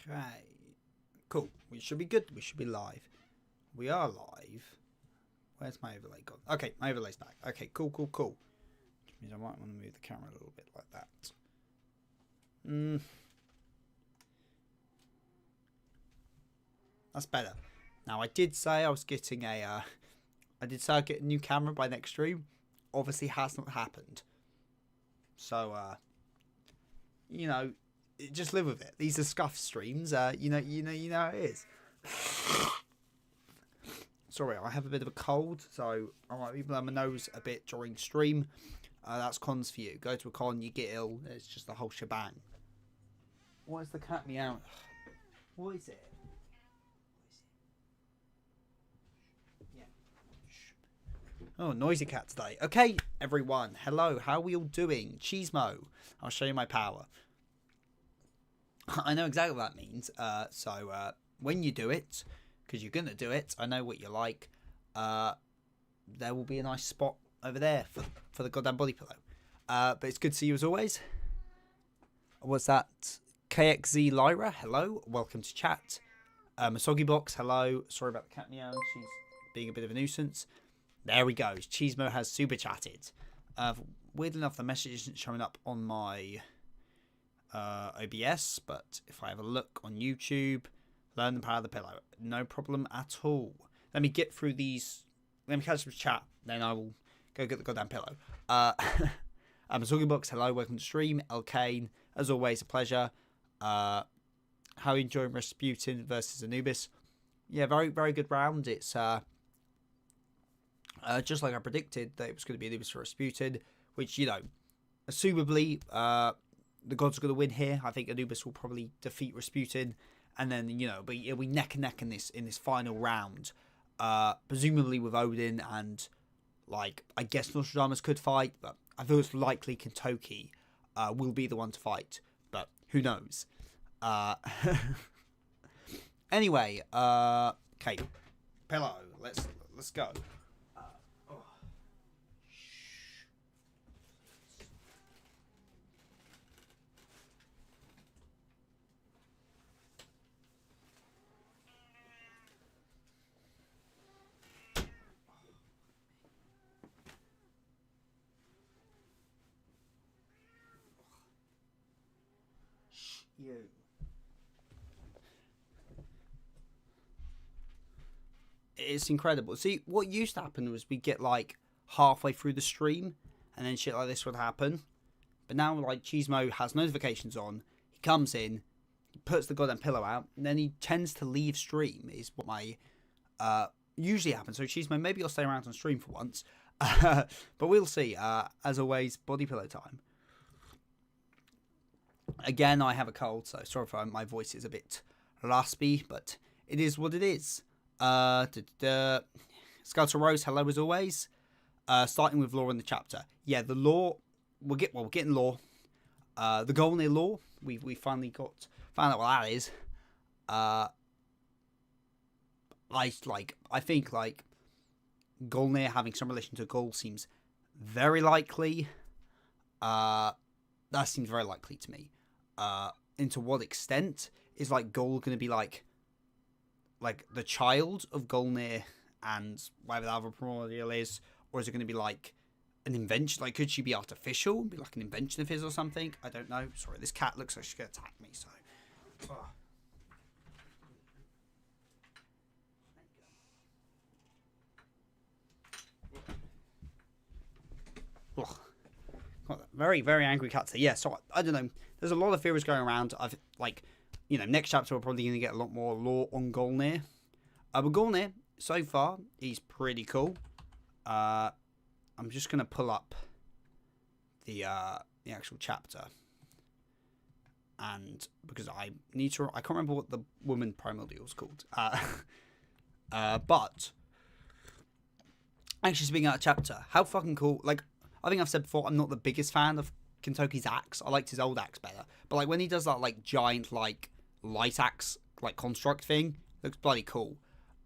Okay. Cool. We should be good. We should be live. We are live. Where's my overlay gone? Okay, my overlay's back. Okay, cool. Which means I might want to move the camera a little bit like that. That's better. Now, I did say I was getting a... I did say I'd get a new camera by next stream. Obviously, has not happened. So, you know, just live with it. These are scuff streams. You know how it is. Sorry, I have a bit of a cold, so I might be blowing my nose a bit during stream. That's cons for you. Go to a con, you get ill. It's just the whole shebang. What is the cat meow? What is it? Oh, noisy cat today. Okay, everyone. Hello. How are we all doing? Cheesemo. I'll show you my power. I know exactly what that means. So when you do it, because you're going to do it, I know what you like. There will be a nice spot over there for the goddamn body pillow. But it's good to see you as always. What's that? KXZ Lyra. Hello. Welcome to chat. Masogi Box. Hello. Sorry about the cat meow. She's being a bit of a nuisance. There we go. Cheesemo has super chatted. Weird enough, the message isn't showing up on my OBS, but if I have a look on YouTube, learn the power of the pillow. No problem at all. Let me get through these. Let me catch some chat, then I will go get the goddamn pillow. Masogi Box, hello, welcome to stream. El Kane, as always, a pleasure. How are you enjoying Rasputin versus Anubis? Yeah, very, very good round. It's just like I predicted, that it was going to be Anubis for Rasputin, which, you know, assumably, the gods are going to win here. I think Anubis will probably defeat Rasputin, and then, you know, it'll be neck and neck in this final round. Presumably with Odin and, like, I guess Nostradamus could fight, but I feel it's likely Kentucky will be the one to fight, but who knows? Anyway, okay, pillow. Let's go. You. It's incredible. See, what used to happen was we get like halfway through the stream and then shit like this would happen. But now, like, Cheesemo has notifications on. He comes in, he puts the goddamn pillow out, and then he tends to leave stream, is what my usually happens. So, Cheesemo, maybe I'll stay around on stream for once. But we'll see. As always, body pillow time. Again, I have a cold, so sorry if my voice is a bit raspy, but it is what it is. Skeletal Rose, hello as always. Starting with lore in the chapter. Yeah, the lore, we're getting lore. The Golnir lore, we finally found out what that is. I think like Golnir having some relation to Gaul seems very likely. That seems very likely to me. Into what extent is like Gaul going to be like the child of Golnir and whatever the other primordial is, or is it going to be like an invention? Like, could she be artificial, be like an invention of his or something? I don't know. Sorry, this cat looks like she's going to attack me. So, very, very angry cat today. Yeah, so I don't know. There's a lot of theories going around. I've next chapter we're probably going to get a lot more lore on Golnir. But Golnir, so far, he's pretty cool. I'm just going to pull up the actual chapter. And because I can't remember what the woman primordial is called. But actually speaking out of chapter, how fucking cool, like, I think I've said before, I'm not the biggest fan of Kentucky's axe. I liked his old axe better. But, like, when he does that, like, giant, like, light axe, like, construct thing, looks bloody cool.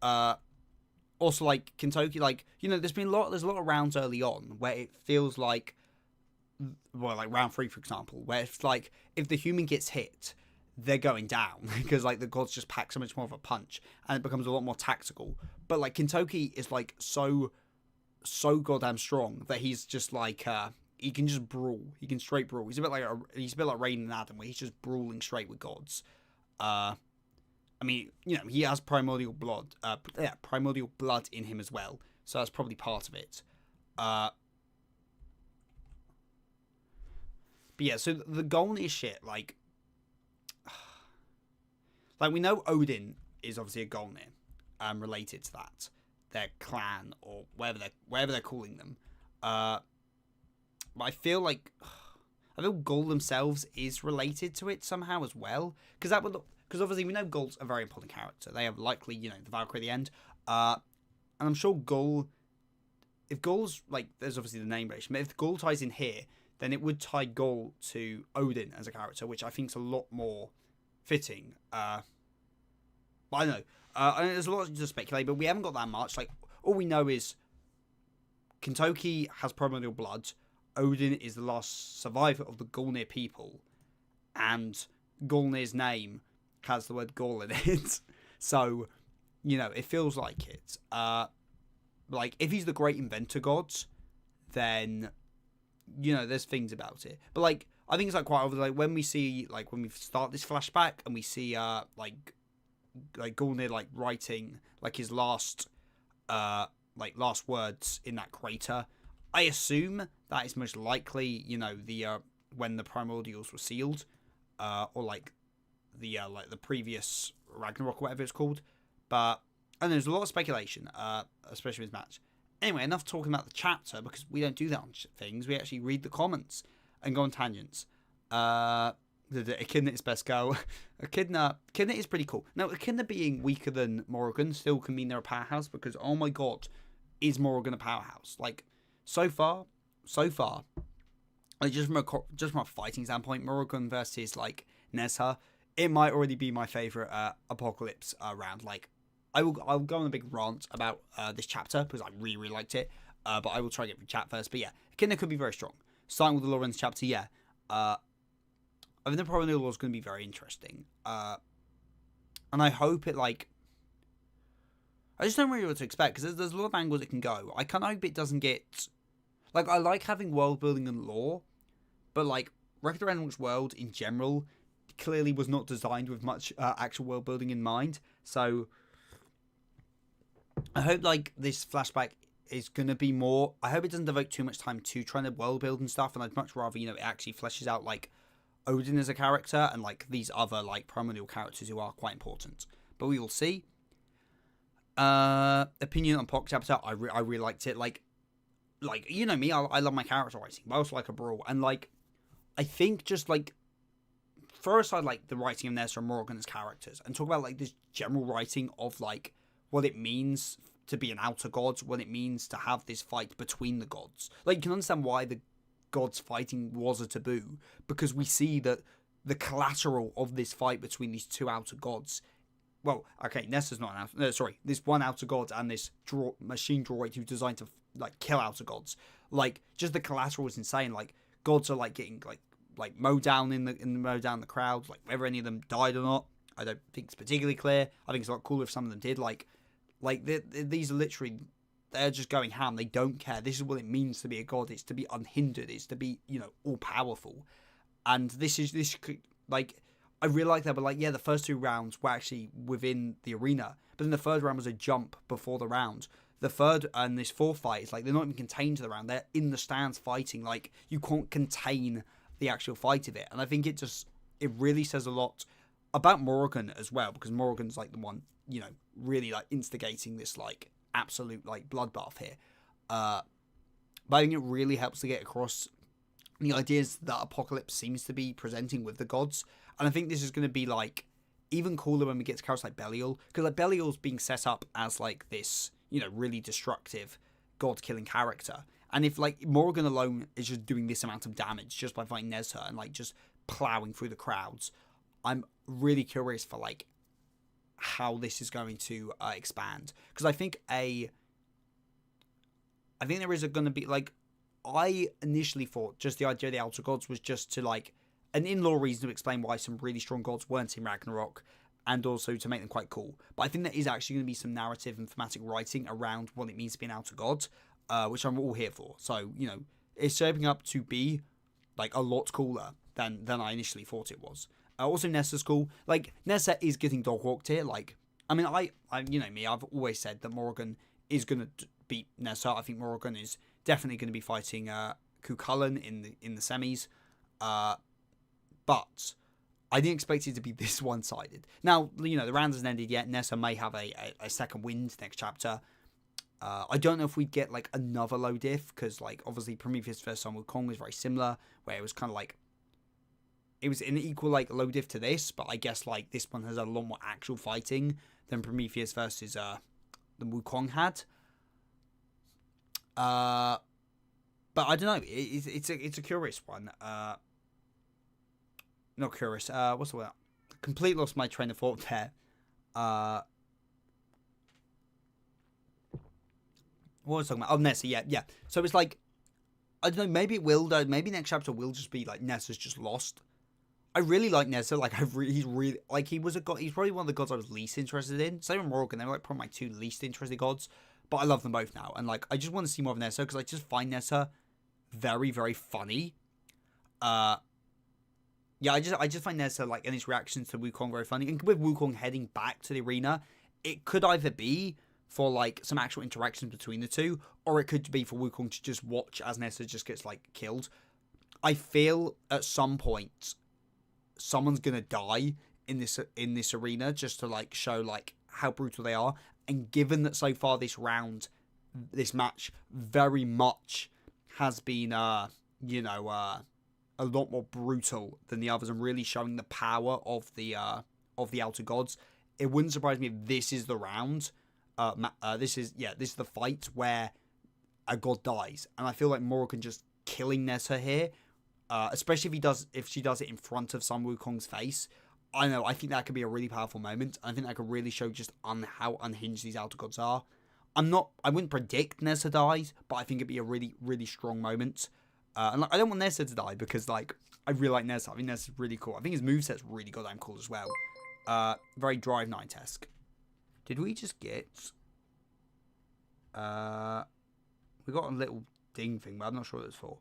Also, like, Kentucky, like, you know, there's a lot of rounds early on where it feels like, well, like round 3, for example, where it's like, if the human gets hit, they're going down because like the gods just pack so much more of a punch and it becomes a lot more tactical. But like Kintoki is like so goddamn strong that he's just like he can just brawl. He can straight brawl. He's a bit like Rain and Adam, where he's just brawling straight with gods. I mean, you know, he has primordial blood in him as well, so that's probably part of it. But yeah, so the Golnir shit, like we know Odin is obviously a Golnir, related to that, their clan or whatever they're calling them. But I feel like Gaul themselves is related to it somehow as well, because obviously we know Gaul's a very important character. They have likely, you know, the Valkyrie at the end, and I'm sure Gaul. If Gaul's like, there's obviously the name relation, but if Gaul ties in here, then it would tie Gaul to Odin as a character, which I think is a lot more fitting. But I don't know. I mean, there's a lot to speculate, but we haven't got that much. Like, all we know is Kintoki has primordial blood. Odin is the last survivor of the Golnir people, and Golnir's name has the word Gaul in it. So, you know, it feels like it. Like, if he's the great inventor god, then, you know, there's things about it. But, like, I think it's, like, quite over, like, when we start this flashback, and we see, like Golnir, like, writing, like, his last words in that crater, I assume that is most likely, you know, the, when the primordials were sealed, or, like the previous Ragnarok or whatever it's called. But, and there's a lot of speculation, especially with this match. Anyway, enough talking about the chapter, because we don't do that on things. We actually read the comments and go on tangents. Echidna is best girl. Echidna is pretty cool. Now, Echidna being weaker than Morrigan still can mean they're a powerhouse, because, oh my god, is Morrigan a powerhouse? Like, so far, like, just from a fighting standpoint, Morrigan versus, like, Nezha, it might already be my favourite Apocalypse round. Like, I'll go on a big rant about this chapter, because I really, really liked it, but I will try to get through chat first. But yeah, Echidna could be very strong. Starting with the Lawrence chapter, yeah. I think the Primordial Law is going to be very interesting. And I hope it, like, I just don't really know what to expect, because there's a lot of angles it can go. I kind of hope it doesn't get, like, I like having world building and lore, but, like, Ragnarok's world in general clearly was not designed with much actual world building in mind. So I hope, like, this flashback is going to be more, I hope it doesn't devote too much time to trying to world build and stuff, and I'd much rather, you know, it actually fleshes out, like, Odin as a character and, like, these other, like, primordial characters who are quite important. But we will see. Opinion on Pock chapter, I really liked it. Like, you know me, I love my character writing, but I also like a brawl. And, like, I think just, like, throw aside, like, the writing of Nezha and Morrigan as characters and talk about, like, this general writing of, like, what it means to be an outer god, what it means to have this fight between the gods. Like, you can understand why the gods fighting was a taboo, because we see that the collateral of this fight between these two outer gods, well, okay, Nessa's not an outer, no, sorry, this one outer god and this machine droid who's designed to, like, kill outer gods. Like, just the collateral is insane. Like, gods are, like, getting, like mowed down in the crowd. Like, whether any of them died or not, I don't think it's particularly clear. I think it's a lot cooler if some of them did. Like these are literally, they're just going ham. They don't care. This is what it means to be a god. It's to be unhindered. It's to be, you know, all powerful. And this could, like, I really like that. But, like, yeah, the first two rounds were actually within the arena, but then the third round was a jump before the round. The third and this fourth fight is, like, they're not even contained to the round. They're in the stands fighting. Like, you can't contain the actual fight of it. And I think it really says a lot about Morrigan as well, because Morrigan's, like, the one, you know, really, like, instigating this, like, absolute, like, bloodbath here. But I think it really helps to get across the ideas that Apocalypse seems to be presenting with the gods. And I think this is going to be, like, even cooler when we get to characters like Belial, because, like, Belial's being set up as, like, this, you know, really destructive god-killing character. And if, like, Morrigan alone is just doing this amount of damage just by fighting Nezha and, like, just plowing through the crowds, I'm really curious for, like, how this is going to expand. Because I think there is going to be, like, I initially thought just the idea of the Outer Gods was just to, like, an in-law reason to explain why some really strong gods weren't in Ragnarok, and also to make them quite cool. But I think there is actually going to be some narrative and thematic writing around what it means to be an outer god, which I'm all here for. So, you know, it's shaping up to be like a lot cooler than I initially thought it was. Also, Nessa's cool. Like, Nessa is getting dog walked here. Like, I mean, I you know me, I've always said that Morrigan is going to beat Nessa. I think Morrigan is definitely going to be fighting Cuchulainn in the semis. But I didn't expect it to be this one-sided. Now, you know, the round hasn't ended yet. Nessa may have a second wind next chapter. I don't know if we'd get, like, another low diff, because, like, obviously Prometheus vs. Sun Wukong was very similar, where it was kind of like, it was an equal, like, low diff to this, but I guess, like, this one has a lot more actual fighting than Prometheus versus the Wukong had. But I don't know. It's a curious one. Not curious. What's the word? Completely lost my train of thought there. What was I talking about? Oh, Nessa. Yeah. So it's like, I don't know. Maybe it will though. Maybe next chapter will just be like Nessa's just lost. I really like Nessa. Like he's really like he was a god. He's probably one of the gods I was least interested in. Same with Morrigan. They were like probably my two least interested gods. But I love them both now, and like I just want to see more of Nessa because I just find Nessa very, very funny. Yeah, I just find Nessa, like, and his reactions to Wukong very funny. And with Wukong heading back to the arena, it could either be for, like, some actual interactions between the two, or it could be for Wukong to just watch as Nessa just gets, like, killed. I feel at some point someone's gonna die in this arena just to, like, show, like, how brutal they are. And given that so far this match very much has been, a lot more brutal than the others and really showing the power of the outer gods. It wouldn't surprise me if this is the round. This is the fight where a god dies, and I feel like Morrigan just killing Nessa here, especially if she does it in front of Sun Wukong's face. I think that could be a really powerful moment. I think that could really show just how unhinged these outer gods are. I wouldn't predict Nessa dies, but I think it'd be a really, really strong moment. And like, I don't want Nessa to die because, like, I really like Nessa. I think Nessa's really cool. I think his moveset's really goddamn cool as well. Very Drive Night-esque. Did we just get... we got a little ding thing, but I'm not sure what it's for.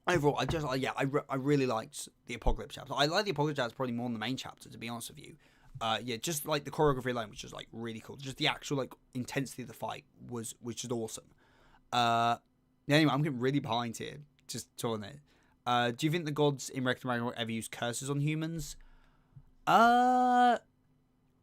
Overall, I really liked the Apocalypse chapter. I like the Apocalypse chapter probably more than the main chapter, to be honest with you. Just like the choreography alone, which was like really cool. Just the actual like intensity of the fight was just awesome. Anyway, I'm getting really behind here, just talking it. Do you think the gods in Ragnarok ever use curses on humans?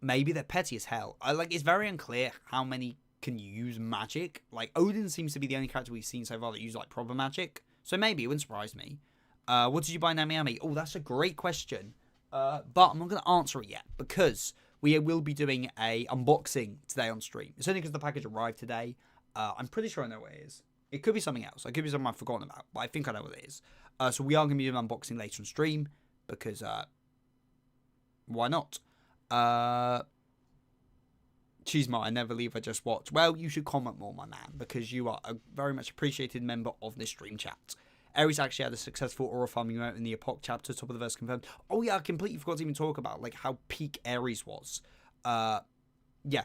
Maybe they're petty as hell. It's very unclear how many can use magic. Like, Odin seems to be the only character we've seen so far that uses like proper magic. So maybe, it wouldn't surprise me. What did you buy, Nami? Oh, that's a great question. But I'm not going to answer it yet because we will be doing a unboxing today on stream. It's only because the package arrived today. I'm pretty sure I know what it is. It could be something else. It could be something I've forgotten about, but I think I know what it is. So we are going to be doing an unboxing later on stream because why not? Cheesemart, I never leave, I just watch. Well, you should comment more, my man, because you are a very much appreciated member of this stream chat. Ares actually had a successful aura farming moment in the Epoch chapter, top of the verse confirmed. Oh yeah, I completely forgot to even talk about like how peak Ares was. Yeah.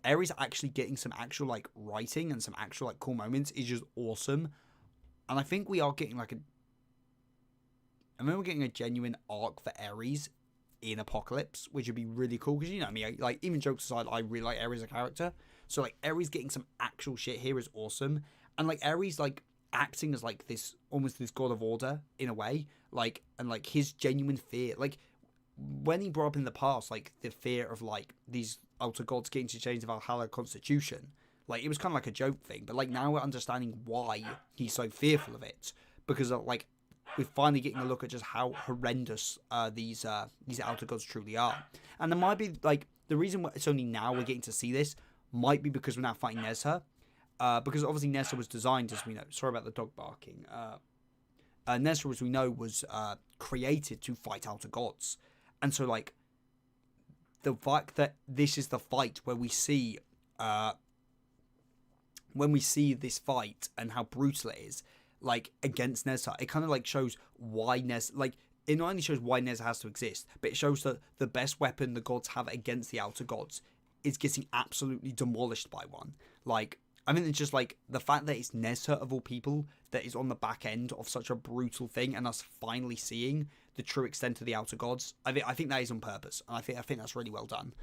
Ares actually getting some actual like writing and some actual like cool moments is just awesome. And I think we are getting like we're getting a genuine arc for Ares in Apocalypse, which would be really cool because, you know me, like, even jokes aside, I really like Ares as a character. So like Ares getting some actual shit here is awesome. And like Ares like acting as like this almost this god of order in a way, like, and like his genuine fear, like when he brought up in the past like the fear of like these outer gods getting to change the Valhalla constitution, like it was kind of like a joke thing, but like now we're understanding why he's so fearful of it, because of, like, we're finally getting a look at just how horrendous these outer gods truly are. And there might be like the reason it's only now we're getting to see this might be because we're now fighting Nessa, because obviously Nessa was designed, as we know, sorry about the dog barking, Nessa, as we know, was created to fight outer gods. And so like the fact that this is the fight where we see when we see this fight and how brutal it is, like against Nezha. It kind of like shows why it not only shows why Nezha has to exist, but it shows that the best weapon the gods have against the outer gods is getting absolutely demolished by one. Like, I mean, it's just like the fact that it's Nezha of all people that is on the back end of such a brutal thing, and us finally seeing the true extent of the outer gods. I think that is on purpose, and I think that's really well done.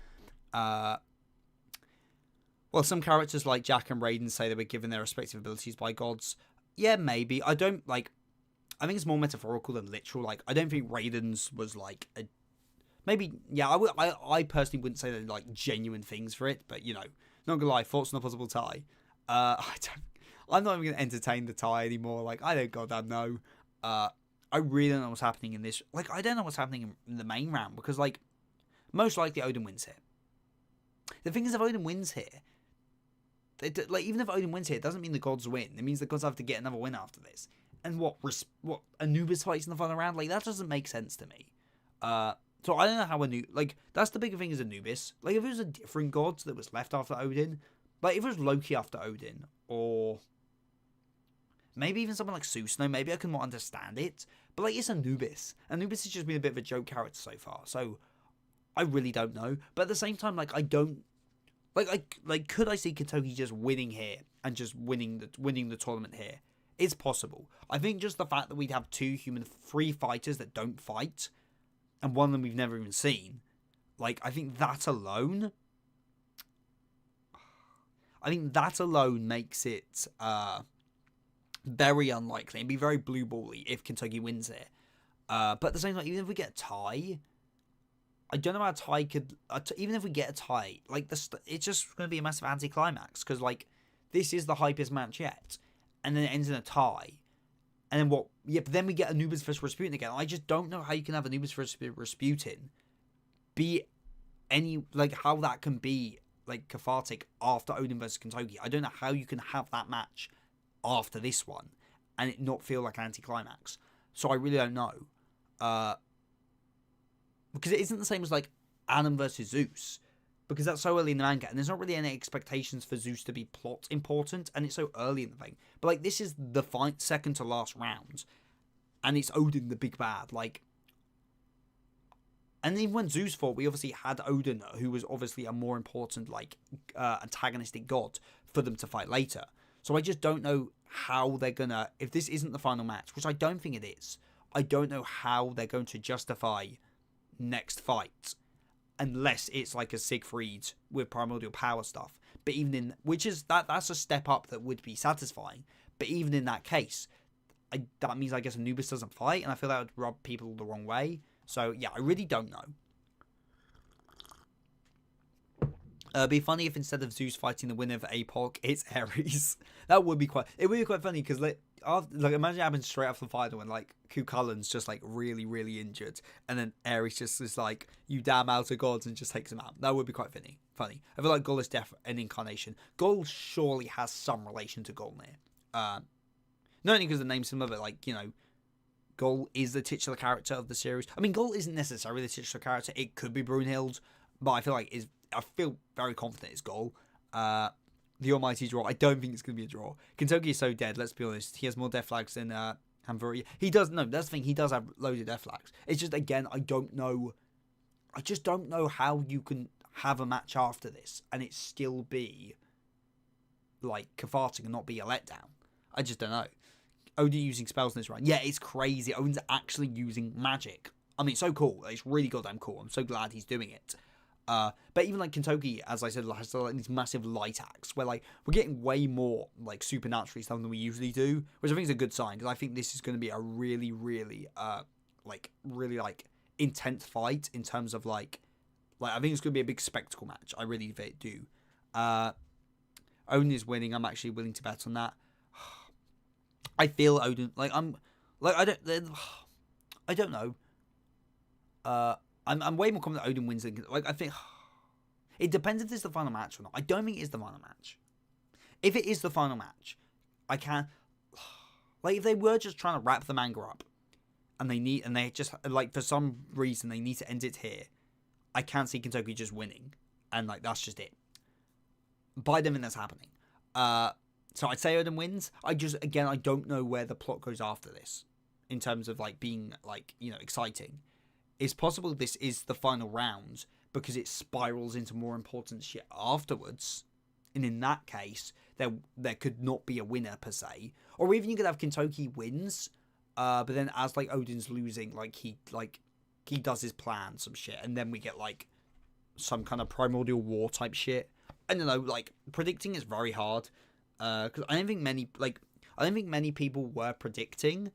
Well, some characters like Jack and Raiden say they were given their respective abilities by gods. Yeah, maybe. I don't like. I think it's more metaphorical than literal. Like, I don't think Raiden's was like a. Maybe, yeah. I personally wouldn't say they're like genuine things for it, but you know, not gonna lie, thoughts on a possible tie. I'm not even gonna entertain the tie anymore. Like, I don't goddamn know. I really don't know what's happening in this. Like, I don't know what's happening in the main round because, like, most likely Odin wins here. The thing is, if Odin wins here, like, even if Odin wins here, it doesn't mean the gods win. It means the gods have to get another win after this. And what Anubis fights in the final round? Like, that doesn't make sense to me. So I don't know how like, that's the bigger thing is Anubis. Like, if it was a different god that was left after Odin, like, if it was Loki after Odin, or maybe even someone like Susno, maybe I can more understand it. But, like, it's Anubis. Anubis has just been a bit of a joke character so far, so I really don't know. But at the same time, like, I don't... Like, could I see Kentucky just winning here and just winning the tournament here? It's possible. I think just the fact that we'd have three fighters that don't fight, and one of them we've never even seen, like, I think that alone makes it very unlikely and be very blue bally if Kentucky wins here. But at the same time, even if we get a tie, I don't know how a tie could... even if we get a tie, like, it's just going to be a massive anticlimax, because, like, this is the hypest match yet, and then it ends in a tie. And then what? Yeah, but then we get Anubis versus Rasputin again. I just don't know how you can have Anubis versus Rasputin be any... like, how that can be, like, cathartic after Odin versus Kentucky. I don't know how you can have that match after this one and it not feel like an anticlimax. So I really don't know. Because it isn't the same as, like, Adam versus Zeus. Because that's so early in the manga, and there's not really any expectations for Zeus to be plot important, and it's so early in the thing. But, like, this is the second to last round, and it's Odin the big bad, like... And even when Zeus fought, we obviously had Odin, who was obviously a more important, like, antagonistic god for them to fight later. So I just don't know how they're gonna... If this isn't the final match, which I don't think it is, I don't know how they're going to justify next fight, unless it's like a Siegfried with primordial power stuff. But even in... which is... that's a step up that would be satisfying. But even in that case, that means, I guess, Anubis doesn't fight, and I feel that would rub people the wrong way. So, yeah, I really don't know. It'd be funny if instead of Zeus fighting the winner of APOC, it's Ares. That would be quite... it would be quite funny, because, like, imagine it happens straight after the final when, like, Cuchulain's just, like, really, really injured, and then Ares just is like, you damn outer gods, and just takes him out. That would be quite funny. I feel like Gol is an incarnation. Gol surely has some relation to Golnir. Not only because the name's similar, but, like, you know, Gol is the titular character of the series. I mean, Gol isn't necessarily the titular character. It could be Brunhild, but I feel very confident it's Gol. The almighty draw. I don't think it's going to be a draw. Kentucky is so dead, let's be honest. He has more death flags than Hamvuria. He does, no, that's the thing. He does have loads of death flags. It's just, again, I just don't know how you can have a match after this and it still be, like, cathartic and not be a letdown. I just don't know. Odin using spells in this run. Yeah, it's crazy. Odin's actually using magic. I mean, it's so cool. It's really goddamn cool. I'm so glad he's doing it. But even, like, Kentucky, as I said, has like these massive light acts where, like, we're getting way more, like, supernaturally stuff than we usually do, which I think is a good sign, because I think this is going to be a really, really, really intense fight in terms of, like, I think it's going to be a big spectacle match. I really do. Odin is winning. I'm actually willing to bet on that. I feel Odin, like, I don't know. I'm way more confident Odin wins than... like, I think... it depends if this is the final match or not. I don't think it is the final match. If it is the final match, I can't... like, if they were just trying to wrap the manga up, and they just, like, for some reason, they need to end it here, I can't see Kentucky just winning. And, like, that's just it. But I don't think that's happening. So I'd say Odin wins. I don't know where the plot goes after this, in terms of like being like exciting. It's possible this is the final round because it spirals into more important shit afterwards, and in that case, there could not be a winner per se, or even you could have Kentucky wins, but then as like Odin's losing, he does his plan, some shit, and then we get like some kind of primordial war type shit. I don't know, like predicting is very hard, because I don't think many people were predicting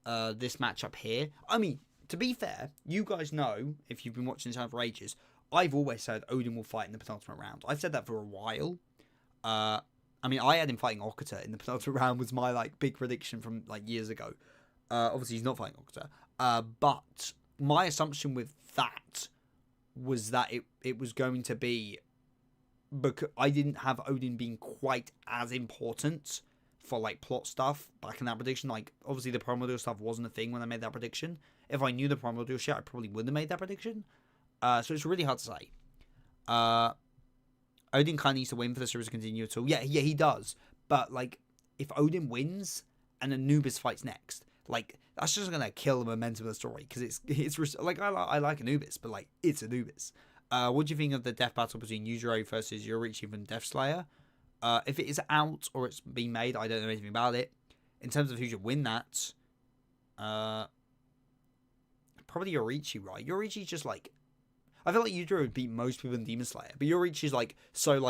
this matchup here. I mean, to be fair, you guys know, if you've been watching this channel for ages, I've always said Odin will fight in the penultimate round. I've said that for a while. I had him fighting Okita in the penultimate round, was my like big prediction from like years ago. Obviously he's not fighting Okita. But my assumption with that was that it was going to be, because I didn't have Odin being quite as important for like plot stuff back in that prediction. Like obviously the primordial stuff wasn't a thing when I made that prediction. If I knew the primordial shit, I probably wouldn't have made that prediction. So it's really hard to say. Odin kind of needs to win for the series to continue at all. Yeah, he does. But like, if Odin wins and Anubis fights next, like that's just gonna kill the momentum of the story, because it's like I like Anubis, but like it's Anubis. What do you think of the death battle between Yujiro versus Yoruichi from Death Slayer? If it is out or it's been made, I don't know anything about it. In terms of who should win that, probably Yoruichi, right? Yoruichi's just like, I feel like Yujiro would beat most people in Demon Slayer, but Yoruichi's like so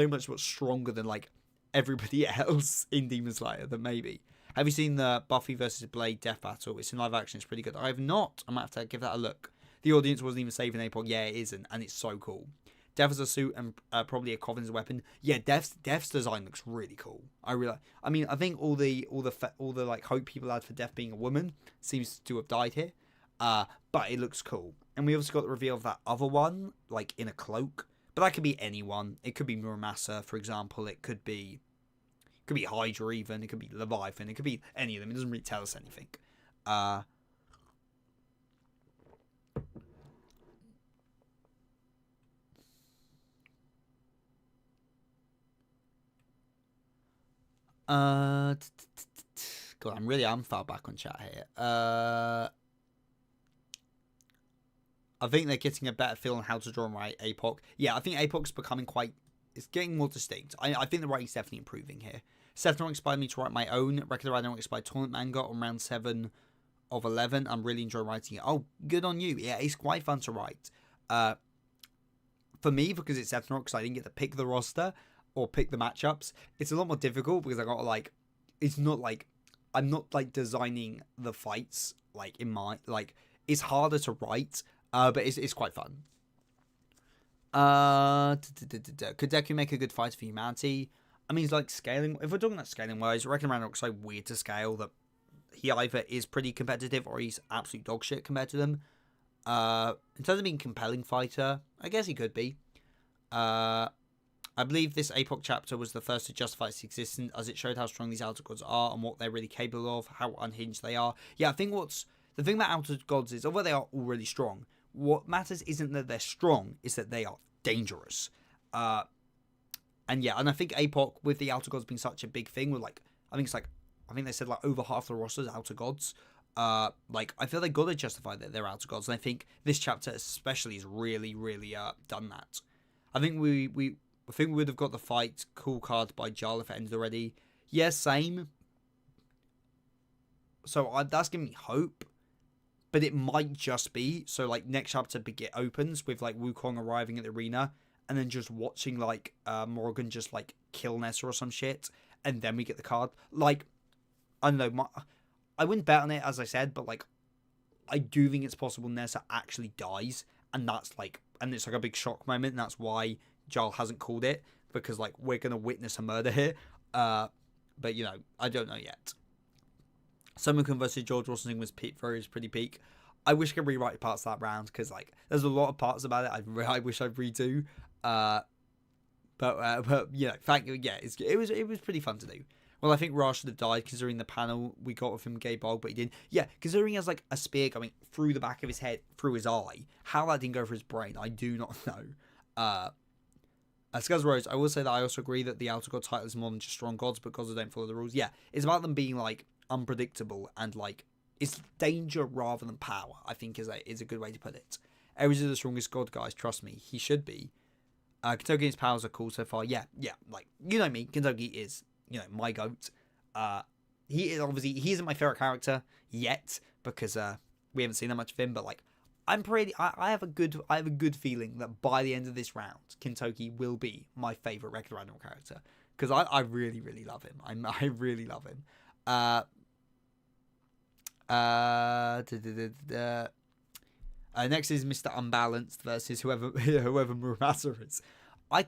much stronger than like everybody else in Demon Slayer. That maybe. Have you seen the Buffy versus Blade death battle? It's in live action. It's pretty good. I have not. I might have to give that a look. The audience wasn't even saving APOC. Yeah, it isn't, and it's so cool. Death as a suit and probably a Coven as a weapon. Yeah, Death's design looks really cool. I think all the like hope people had for Death being a woman seems to have died here. But it looks cool. And we also got the reveal of that other one, like in a cloak. But that could be anyone. It could be Muramasa, for example. It could be Hydra even. It could be Leviathan. It could be any of them. It doesn't really tell us anything. God, I'm far back on chat here. I think they're getting a better feel on how to draw and write APOC. Yeah, I think APOC's becoming it's getting more distinct. I think the writing's definitely improving here. Ragnarok inspired me to write my own Record of Ragnarok inspired tournament manga on round 7 of 11. I'm really enjoying writing it. Oh, good on you. Yeah, it's quite fun to write. For me, because it's Ragnarok, because I didn't get to pick the roster or pick the matchups, it's a lot more difficult because I got like, it's not like, I'm not like designing the fights like in my, like, it's harder to write, but it's quite fun. Could Deku make a good fighter for humanity? I mean, he's like scaling. If we're talking about scaling wise, I reckon Ragnarok's so weird to scale that he either is pretty competitive or he's absolute dog shit compared to them. In terms of being a compelling fighter, I guess he could be. I believe this APOC chapter was the first to justify its existence, as it showed how strong these outer gods are and what they're really capable of, how unhinged they are. Yeah, I think the thing about outer gods is, although they are all really strong, what matters isn't that they're strong, it's that they are dangerous. And I think APOC, with the outer gods being such a big thing, with like, I think they said like over half the roster's outer gods. Like, I feel they gotta justify that they're outer gods, and I think this chapter especially has really, really done that. I think we would have got the fight cool card by Jarl if it ended already. Yeah, same. So that's giving me hope, but it might just be so like next chapter opens with like Wukong arriving at the arena, and then just watching like Morgan just like kill Nessa or some shit, and then we get the card. Like, I don't know, I wouldn't bet on it, as I said, but like I do think it's possible Nessa actually dies, and that's like, and it's like a big shock moment, and that's why Jarl hasn't called it, because like we're gonna witness a murder here. But I don't know yet. Summercon versus George Washington was pretty peak. I wish I could rewrite parts of that round, because like there's a lot of parts about it I wish I'd redo. But thank you. Yeah, it was pretty fun to do. Well, I think Ra should have died, considering the panel we got with him gave Bog, but he didn't. Yeah, considering he has like a spear going through the back of his head, through his eye. How that didn't go for his brain, I do not know. Scars Rose, I will say that I also agree that the Outer God title is more than just strong gods, but gods that don't follow the rules. Yeah, it's about them being like unpredictable and like it's danger rather than power. I think is a good way to put it. Ares is the strongest god, guys. Trust me, he should be. Kentucky's powers are cool so far. Yeah, like you know me, Kentucky is my goat. He is obviously he isn't my favorite character yet because we haven't seen that much of him, but like. I have a good feeling that by the end of this round, Kentucky will be my favorite regular Ragnarok character because I really love him. I really love him. Next is Mr. Unbalanced versus whoever Muramasa is. I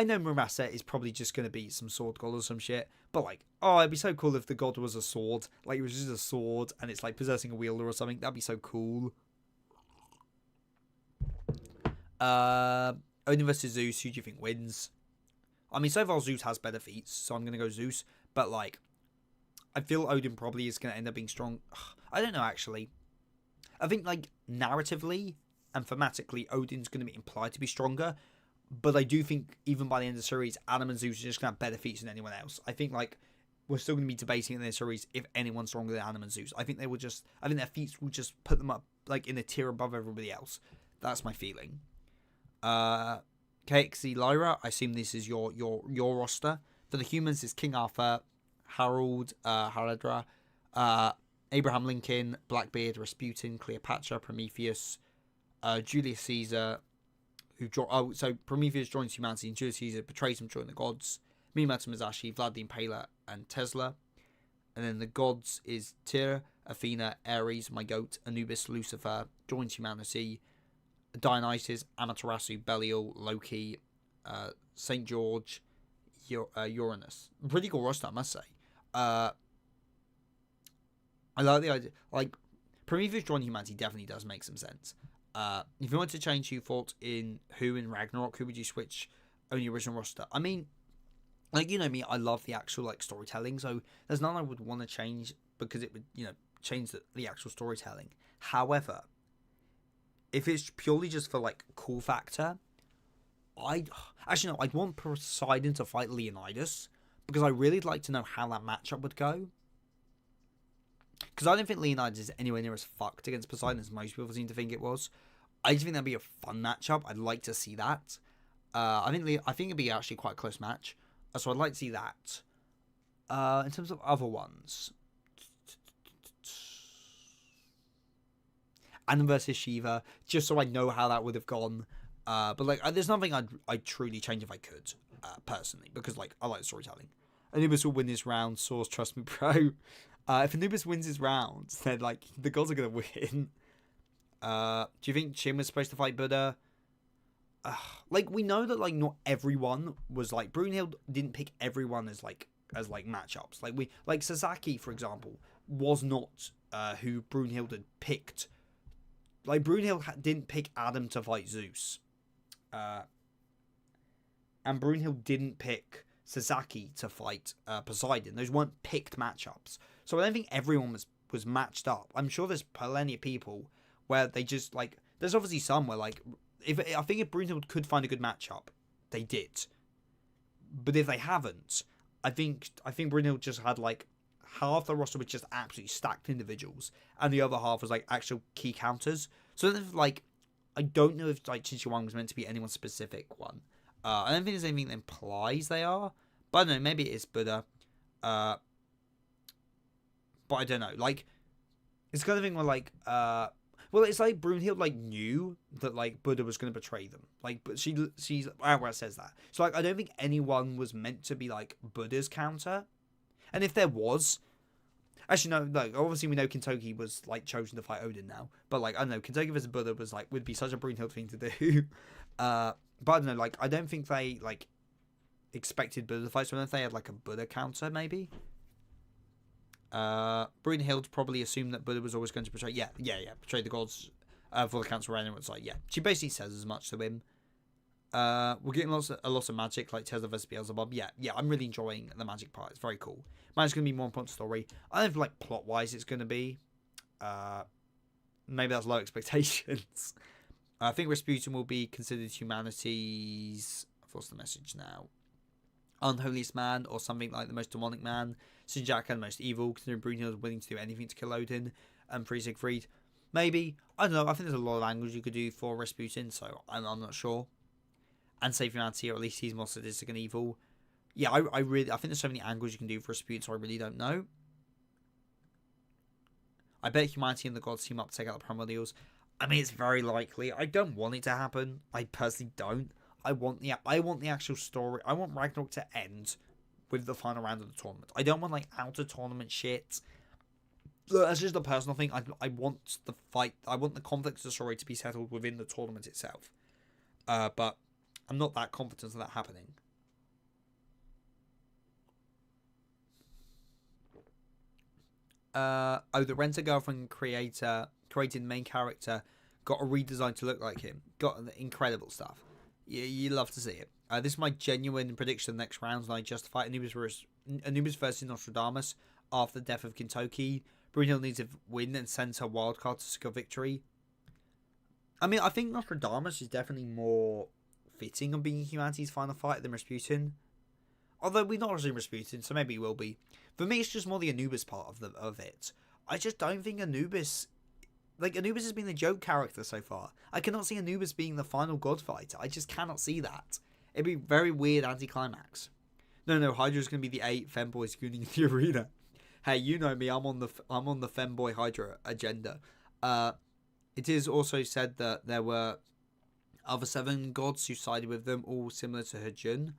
know Muramasa is probably just gonna be some sword god or some shit, but like, oh, it'd be so cool if the god was a sword, like it was just a sword and it's like possessing a wielder or something. That'd be so cool. Odin versus Zeus, who do you think wins? I mean, so far Zeus has better feats, so I'm going to go Zeus. But, like, I feel Odin probably is going to end up being strong. I don't know, actually. I think, like, narratively and thematically, Odin's going to be implied to be stronger. But I do think, even by the end of the series, Adam and Zeus are just going to have better feats than anyone else. I think, like, we're still going to be debating in this series if anyone's stronger than Adam and Zeus. I think their feats will just put them up, like, in a tier above everybody else. That's my feeling. KXC Lyra, I assume this is your roster. For the humans, is King Arthur, Harold, Haradra, Abraham Lincoln, Blackbeard, Rasputin, Cleopatra, Prometheus, Julius Caesar, so Prometheus joins humanity and Julius Caesar betrays him, joining the gods. Minamoto Musashi, Vlad the Impaler, and Tesla. And then the gods is Tyr, Athena, Ares, my goat, Anubis, Lucifer, joins humanity, Dionysus, Amaterasu, Belial, Loki, St. George, Uranus. Pretty cool roster, I must say. I like the idea. Like, Prometheus joining humanity definitely does make some sense. If you want to change who fought in Ragnarok, who would you switch on the original roster? I mean, like, you know me, I love the actual, like, storytelling, so there's none I would want to change because it would, change the actual storytelling. However, if it's purely just for, like, cool factor, I'd want Poseidon to fight Leonidas because I really like to know how that matchup would go. Because I don't think Leonidas is anywhere near as fucked against Poseidon as most people seem to think it was. I just think that'd be a fun matchup. I'd like to see that. I think it'd be actually quite a close match. So I'd like to see that. In terms of other ones, Adam versus Shiva, just so I know how that would have gone. But like, there's nothing I'd truly change if I could, personally, because like I like the storytelling. Anubis will win this round. Source, trust me, bro. If Anubis wins his round, then like the gods are gonna win. Do you think Shin was supposed to fight Buddha? Like, we know that like not everyone was like Brunhild didn't pick everyone as matchups. Like Sasaki, for example, was not who Brunhild had picked. Like, Brunhild didn't pick Adam to fight Zeus, and Brunhild didn't pick Sasaki to fight Poseidon. Those weren't picked matchups. So I don't think everyone was matched up. I'm sure there's plenty of people where they just like. There's obviously some where like. I think if Brunhild could find a good matchup, they did. But if they haven't, I think Brunhild just had like half the roster was just absolutely stacked individuals, and the other half was like actual key counters. So then, like, I don't know if like Chinchi Wang was meant to be anyone's specific one. I don't think there's anything that implies they are, but I don't know, maybe it is Buddha. But I don't know. Like, it's kind of thing where like well, it's like Brunhild like knew that like Buddha was going to betray them. Like, but she's where it says that. So like, I don't think anyone was meant to be like Buddha's counter. And if there was, actually no, like obviously we know Kentucky was like chosen to fight Odin now. But like I don't know, Kentucky versus Buddha was like would be such a Brunhild thing to do. But I don't know, like I don't think they like expected Buddha to fight. So I don't know if they had like a Buddha counter maybe. Brunhild probably assumed that Buddha was always going to betray. Yeah, betray the gods for the council round. It's like, yeah, she basically says as much to him. We're getting a lot of magic, like Tesla vs Beelzebub. Yeah, I'm really enjoying the magic part. It's very cool. Magic's going to be more important story. I don't know if, like, plot-wise it's going to be. Maybe that's low expectations. I think Rasputin will be considered humanity's What's the message now? Unholiest man, or something like the most demonic man. Sinjak and the most evil, considering Brunhild is willing to do anything to kill Odin and free Siegfried. Maybe. I don't know. I think there's a lot of angles you could do for Rasputin, so I'm not sure. And save humanity, or at least he's more sadistic and evil. Yeah, I think there's so many angles you can do for Rasputin, so I really don't know. I bet humanity and the gods team up to take out the primordials. I mean, it's very likely. I don't want it to happen. I personally don't. I want the actual story. I want Ragnarok to end with the final round of the tournament. I don't want like out of tournament shit. That's just a personal thing. I want the fight. I want the conflict of the story to be settled within the tournament itself. But I'm not that confident of that happening. The Rent-A-Girlfriend created main character got a redesign to look like him. Got incredible stuff. You love to see it. This is my genuine prediction of the next rounds, and I justify Anubis versus Nostradamus after the death of Kintoki. Brunhild needs to win and sends her wildcard to secure victory. I mean, I think Nostradamus is definitely more fitting on being humanity's final fight than Rasputin. Although we're not actually Rasputin, so maybe he will be. For me, it's just more the Anubis part of it. I just don't think Anubis... Like, Anubis has been the joke character so far. I cannot see Anubis being the final god fighter. I just cannot see that. It'd be very weird anticlimax. No, Hydra's going to be the 8 femboys gooning in the arena. Hey, you know me, I'm on the femboy Hydra agenda. It is also said that there were other 7 gods who sided with them, all similar to Hejun.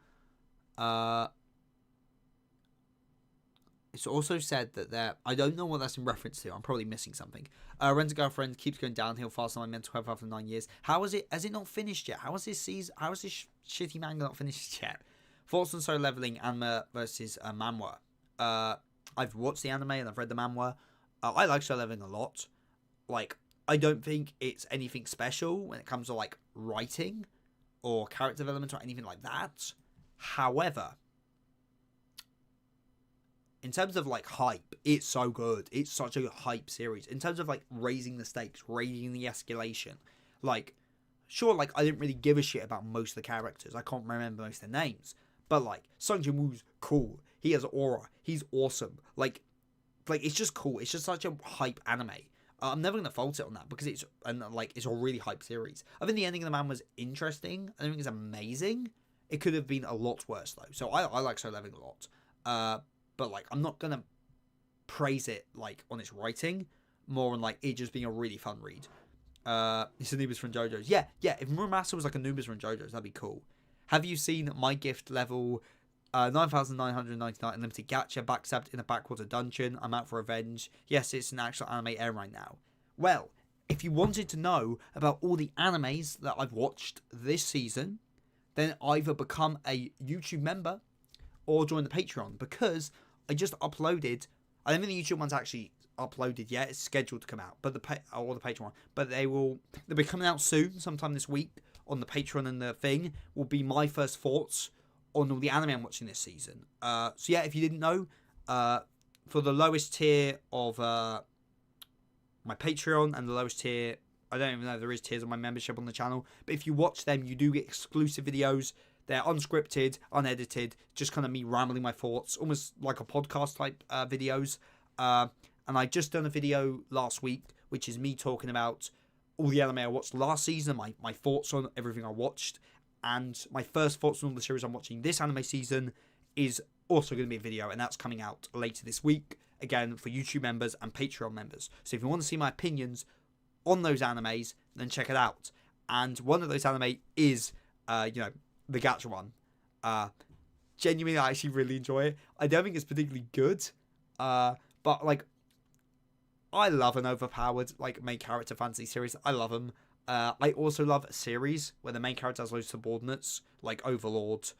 It's also said that I don't know what that's in reference to. I'm probably missing something. Ren's girlfriend keeps going downhill faster than my mental health after 9 years. Has it not finished yet? How is this season? How is this shitty manga not finished yet? Thoughts on Solo Leveling Anima versus Manhwa. I've watched the anime and I've read the manhwa. I like Solo Leveling a lot. Like, I don't think it's anything special when it comes to like writing or character development or anything like that. However, in terms of like hype, it's so good. It's such a hype series. In terms of like raising the stakes, raising the escalation, like, sure, like I didn't really give a shit about most of the characters. I can't remember most of their names, but like Sung Jin Woo's cool. He has aura. He's awesome. Like it's just cool. It's just such a hype anime. I'm never gonna fault it on that because it's a really hype series. I think the ending of the man was interesting. I don't think it's amazing. It could have been a lot worse though. So I like Solo Leveling a lot. But like I'm not gonna praise it like on its writing, more on like it just being a really fun read. It's Anubis from JoJo's. Yeah. If Muramasa was like Anubis from JoJo's, that'd be cool. Have you seen My Gift level 9,999 unlimited gacha backstabbed in a backwater dungeon? I'm out for revenge. Yes, it's an actual anime air right now. Well, if you wanted to know about all the animes that I've watched this season, then either become a YouTube member or join the Patreon, because I just uploaded. I don't think the YouTube one's actually uploaded yet. It's scheduled to come out, but the Patreon one. But they'll be coming out soon, sometime this week on the Patreon, and the thing will be my first thoughts on all the anime I'm watching this season. So yeah, if you didn't know, for the lowest tier of my Patreon and the lowest tier, I don't even know if there is tiers on my membership on the channel, but if you watch them, you do get exclusive videos. They're unscripted, unedited, just kind of me rambling my thoughts, almost like a podcast type videos. And I just done a video last week, which is me talking about all the anime I watched last season, my thoughts on everything I watched, and my first thoughts on all the series I'm watching this anime season is also going to be a video, and that's coming out later this week, again, for YouTube members and Patreon members. So if you want to see my opinions on those animes, then check it out. And one of those anime is, the gacha one. Genuinely, I actually really enjoy it. I don't think it's particularly good, but like, I love an overpowered like main character fantasy series. I love them. I also love a series where the main character has loads of subordinates, like Overlord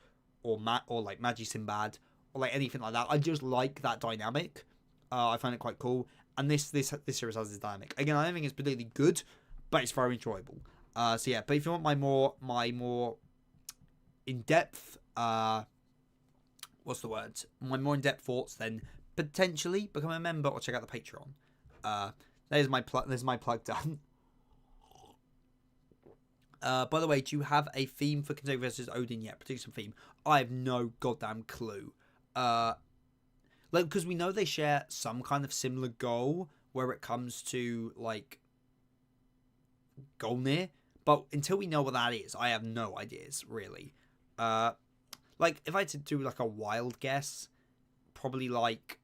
or like Magi Sinbad or like anything like that. I just like that dynamic. I find it quite cool. And this series has this dynamic. Again, I don't think it's particularly good, but it's very enjoyable. So yeah, but if you want my more in-depth, my more in-depth thoughts, then potentially become a member or check out the Patreon. There's my plug done. By the way, do you have a theme for Kentucky versus Odin yet? Produce some theme. I have no goddamn clue. Because we know they share some kind of similar goal where it comes to like Golnir, but until we know what that is, I have no ideas really. Like if I had to do like a wild guess, probably like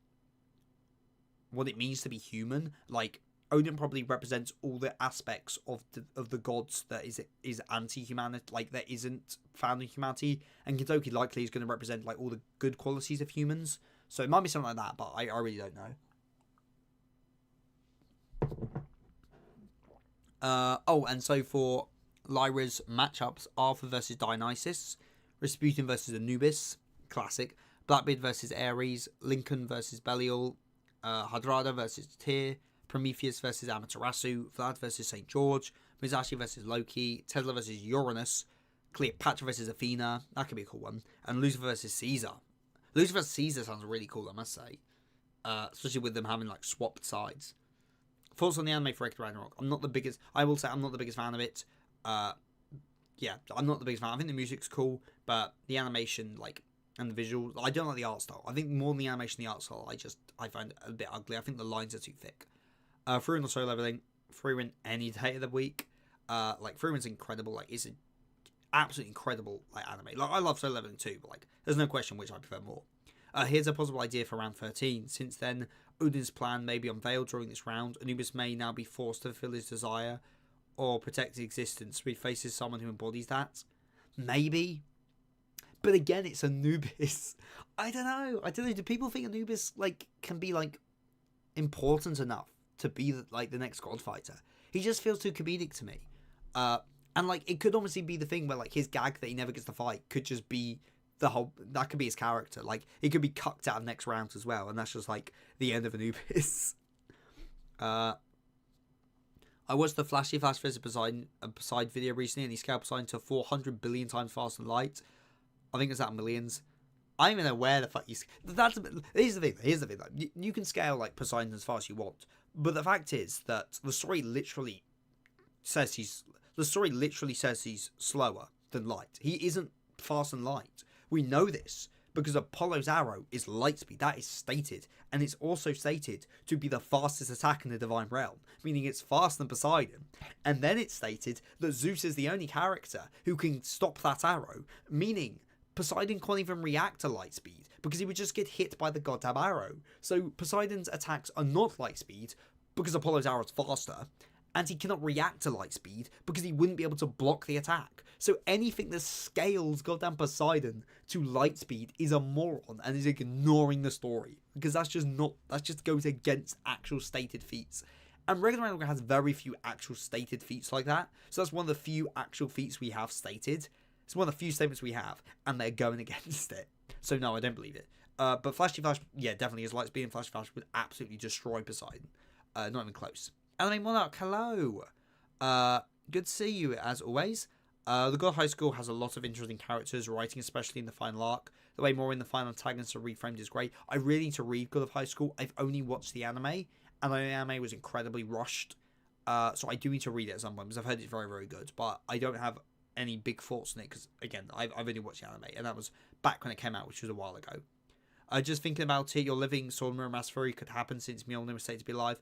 what it means to be human. Like Odin probably represents all the aspects of the gods that is anti-humanity, like that isn't found in humanity, and Kentucky likely is going to represent like all the good qualities of humans. So it might be something like that, but I really don't know. And so for Lyra's matchups, Arthur versus Dionysus, Rasputin versus Anubis, classic, Blackbeard versus Ares, Lincoln versus Belial, Hardrada versus Tyr, Prometheus versus Amaterasu, Vlad versus St. George, Musashi versus Loki, Tesla versus Uranus, Cleopatra versus Athena, that could be a cool one, and Lucifer versus Caesar. Lucifer versus Caesar sounds really cool, I must say. Especially with them having like swapped sides. Thoughts on the anime for Ragnarok? I will say I'm not the biggest fan of it. Yeah, I'm not the biggest fan. I think the music's cool, but the animation, like, and the visuals, I don't like the art style. I think more than the animation, the art style, I find it a bit ugly. I think the lines are too thick. Fruin or solo leveling, Fruin any day of the week. Like Fruin's incredible. Like it's an absolutely incredible like anime. Like I love solo leveling too, but like there's no question which I prefer more. Here's a possible idea for round 13. Since then, Odin's plan may be unveiled during this round. Anubis may now be forced to fulfill his desire or protect his existence. So he faces someone who embodies that. Maybe. But again, it's Anubis. I don't know. Do people think Anubis like can be like important enough to be like the next god fighter? He just feels too comedic to me. And like it could honestly be the thing where like his gag that he never gets to fight could just be that could be his character. Like he could be cucked out of next round as well, and that's just like the end of Anubis. I watched the Flash versus Poseidon video recently, and he scaled Poseidon to 400 billion times faster than light. I think it's that millions. I don't even know where the fuck you. Here's the thing. Like, you can scale like Poseidon as fast as you want, but the fact is that the story literally says he's slower than light. He isn't fast than light. We know this because Apollo's arrow is light speed. That is stated, and it's also stated to be the fastest attack in the divine realm, meaning it's faster than Poseidon. And then it's stated that Zeus is the only character who can stop that arrow, meaning Poseidon can't even react to light speed because he would just get hit by the goddamn arrow. So Poseidon's attacks are not light speed because Apollo's arrow is faster, and he cannot react to light speed because he wouldn't be able to block the attack. So anything that scales goddamn Poseidon to light speed is a moron and is ignoring the story, because that just goes against actual stated feats. And Ragnarok has very few actual stated feats like that. So that's one of the few actual feats we have stated. It's one of the few statements we have, and they're going against it. So no, I don't believe it. But Flashy Flash, yeah, definitely his light speed, and Flashy Flash would absolutely destroy Poseidon. Not even close. Anime Monarch, hello. Good to see you as always. The God High School has a lot of interesting characters, writing especially in the final arc. The way more in the final antagonists are reframed is great. I really need to read God of High School. I've only watched the anime, and the anime was incredibly rushed. So I do need to read it at some point, because I've heard it's very, very good. But I don't have any big thoughts on it, because, again, I've only watched the anime, and that was back when it came out, which was a while ago. Just thinking about it, your living Sword Mass Fury could happen since Mjolnir was said to be alive.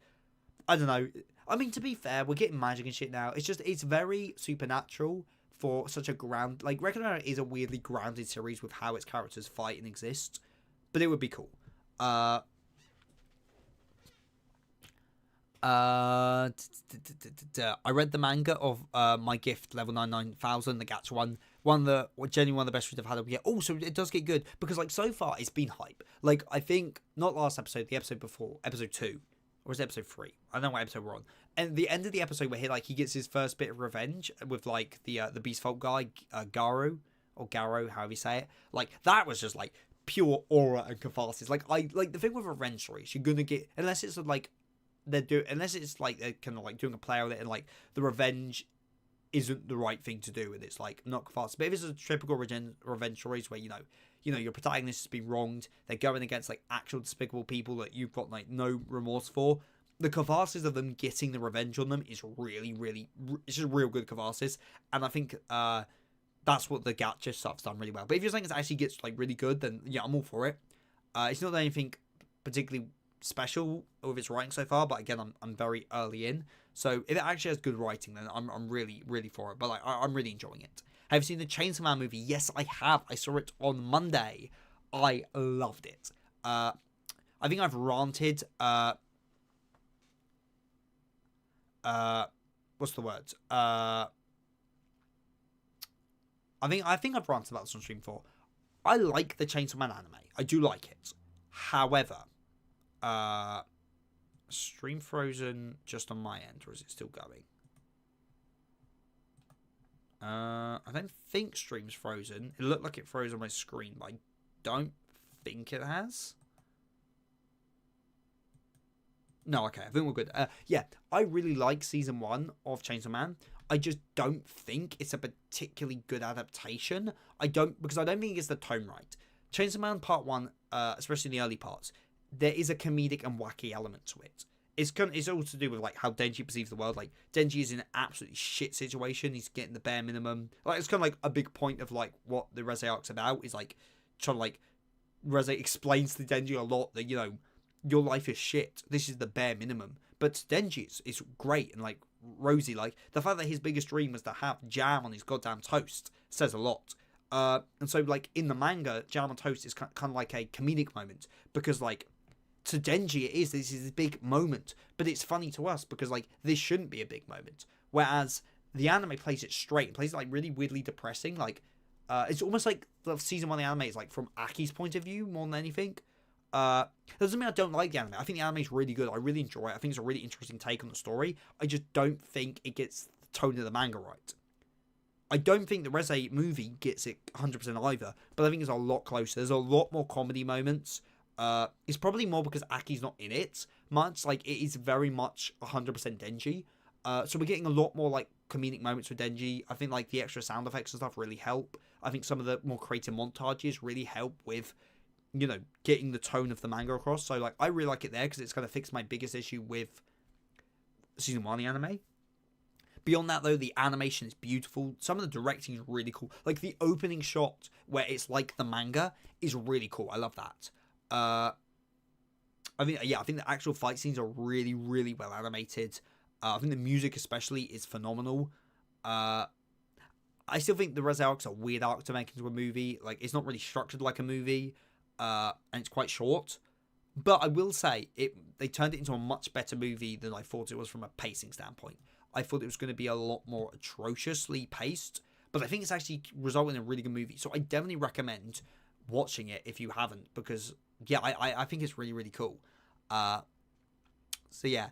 I don't know. I mean, to be fair, we're getting magic and shit now. It's very supernatural for such a ground. Like, Ragnarok is a weirdly grounded series with how its characters fight and exist. But it would be cool. I read the manga of My Gift, level 99,000, the Gacha one. One of the best reads I've had. Yeah, also, it does get good. Because, like, so far, it's been hype. Like, I think, not last episode, the episode before, episode 2. Or is it episode 3? I don't know what episode we're on. And the end of the episode where he gets his first bit of revenge with like the Beast Folk guy, Garu or Garo, however you say it. Like that was just like pure aura and catharsis. Like the thing with revenge stories, you're gonna get, unless it's like they're kind of like doing a play on it, and like the revenge isn't the right thing to do, and it's like not catharsis. But if it's a typical revenge stories where you know your protagonist has been wronged, they're going against like actual despicable people that you've got like no remorse for, the catharsis of them getting the revenge on them is really, really, it's just real good catharsis. And I think that's what the gacha stuff's done really well. But if you're saying it actually gets like really good, then yeah, I'm all for it. It's not anything particularly special with its writing so far, but again, I'm very early in. So if it actually has good writing, then I'm really, really for it. But like, I'm really enjoying it. Have you seen the Chainsaw Man movie? Yes, I have. I saw it on Monday. I loved it. I think I've ranted. What's the word? I think I've ranted about this on stream before. I like the Chainsaw Man anime. I do like it. However, stream frozen just on my end, or is it still going? I don't think stream's frozen. It looked like it froze on my screen, but I don't think it has. No, okay, I think we're good. Yeah, I really like season 1 of Chainsaw Man. I just don't think it's a particularly good adaptation. Because I don't think it's the tone right. Chainsaw Man Part 1, especially in the early parts, there is a comedic and wacky element to it. It's all to do with like how Denji perceives the world. Like Denji is in an absolutely shit situation. He's getting the bare minimum. Like it's kind of like a big point of like what the Reze arc's about is like trying to like Reze explains to Denji a lot that, you know, your life is shit. This is the bare minimum. But Denji is great and like rosy. Like the fact that his biggest dream was to have jam on his goddamn toast says a lot. And so like in the manga, jam on toast is kind of like a comedic moment because like to Denji this is a big moment, but it's funny to us because like this shouldn't be a big moment. Whereas the anime plays it straight, it plays it like really weirdly depressing. Like it's almost like the season 1 of the anime is like from Aki's point of view more than anything. Doesn't mean I don't like the anime. I think the anime is really good. I really enjoy it. I think it's a really interesting take on the story. I just don't think it gets the tone of the manga right. I don't think the Reze movie gets it 100% either, but I think it's a lot closer. There's a lot more comedy moments. It's probably more because Aki's not in it much. Like it is very much 100% Denji. So we're getting a lot more like comedic moments with Denji. I think like the extra sound effects and stuff really help. I think some of the more creative montages really help with, you know, getting the tone of the manga across. So like I really like it there because it's going to fix my biggest issue with season 1 of the anime. Beyond that though, the animation is beautiful. Some of the directing is really cool. Like the opening shot where it's like the manga is really cool. I love that. I think the actual fight scenes are really, really well animated. I think the music especially is phenomenal. I still think the Reze arc's a weird arc to make into a movie. Like it's not really structured like a movie. And it's quite short. But I will say, they turned it into a much better movie than I thought it was from a pacing standpoint. I thought it was going to be a lot more atrociously paced, but I think it's actually resulted in a really good movie. So I definitely recommend watching it if you haven't, because yeah, I think it's really, really cool. So yeah,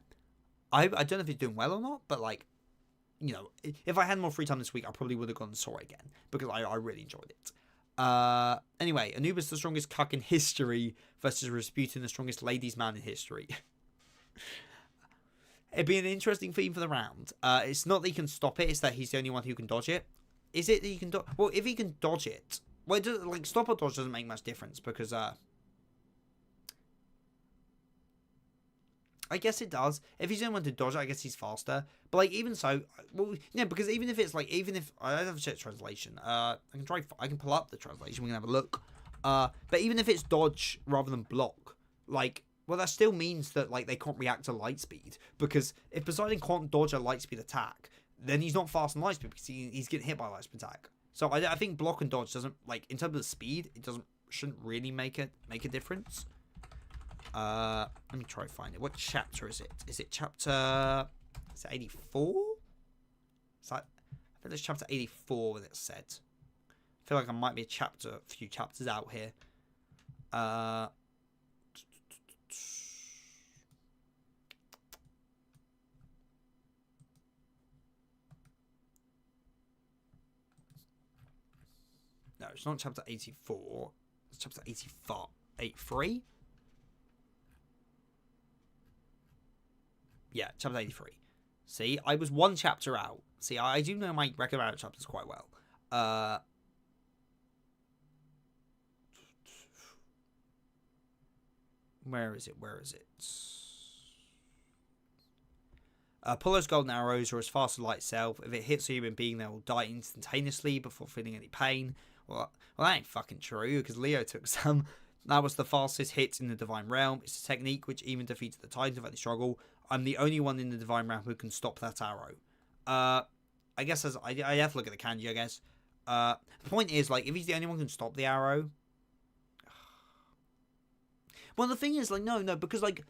I don't know if it's doing well or not, but like, you know, if I had more free time this week, I probably would have gone and saw it again because I really enjoyed it. Anyway, Anubis the strongest cuck in history versus Rasputin the strongest ladies man in history. It'd be an interesting theme for the round. It's not that he can stop it, it's that he's the only one who can dodge it. Is it that you can dodge? Well, if he can dodge it, well, like stop or dodge doesn't make much difference because I guess it does. If he's the only one to dodge it, I guess he's faster. But like even so, well, yeah, because even if it's like, even if I don't have to check translation, I can pull up the translation. We can have a look. But even if it's dodge rather than block, like, well, that still means that like they can't react to light speed, because if Poseidon can't dodge a light speed attack, then he's not fast in light speed because he's getting hit by a light speed attack. So I think block and dodge doesn't, like, in terms of the speed, it shouldn't really make a difference. Let me try to find it. What chapter is it? Is it chapter? Is it 84? Is that? I think it's chapter 84 that it's said. I feel like I might be a few chapters out here. No, it's not chapter 84. It's chapter 84. 83? Yeah, chapter 83. See, I was one chapter out. See, I do know my recommended chapters quite well. Where is it? Apollo's golden arrows are as fast as light itself. If it hits a human being, they will die instantaneously before feeling any pain. Well, that ain't fucking true, because Leo took some. That was the fastest hit in the Divine Realm. It's a technique which even defeated the Titans of any struggle. I'm the only one in the Divine Realm who can stop that arrow. I guess I have to look at the kanji, I guess. The point is, like, if he's the only one who can stop the arrow... Well, the thing is, like, no, because, like,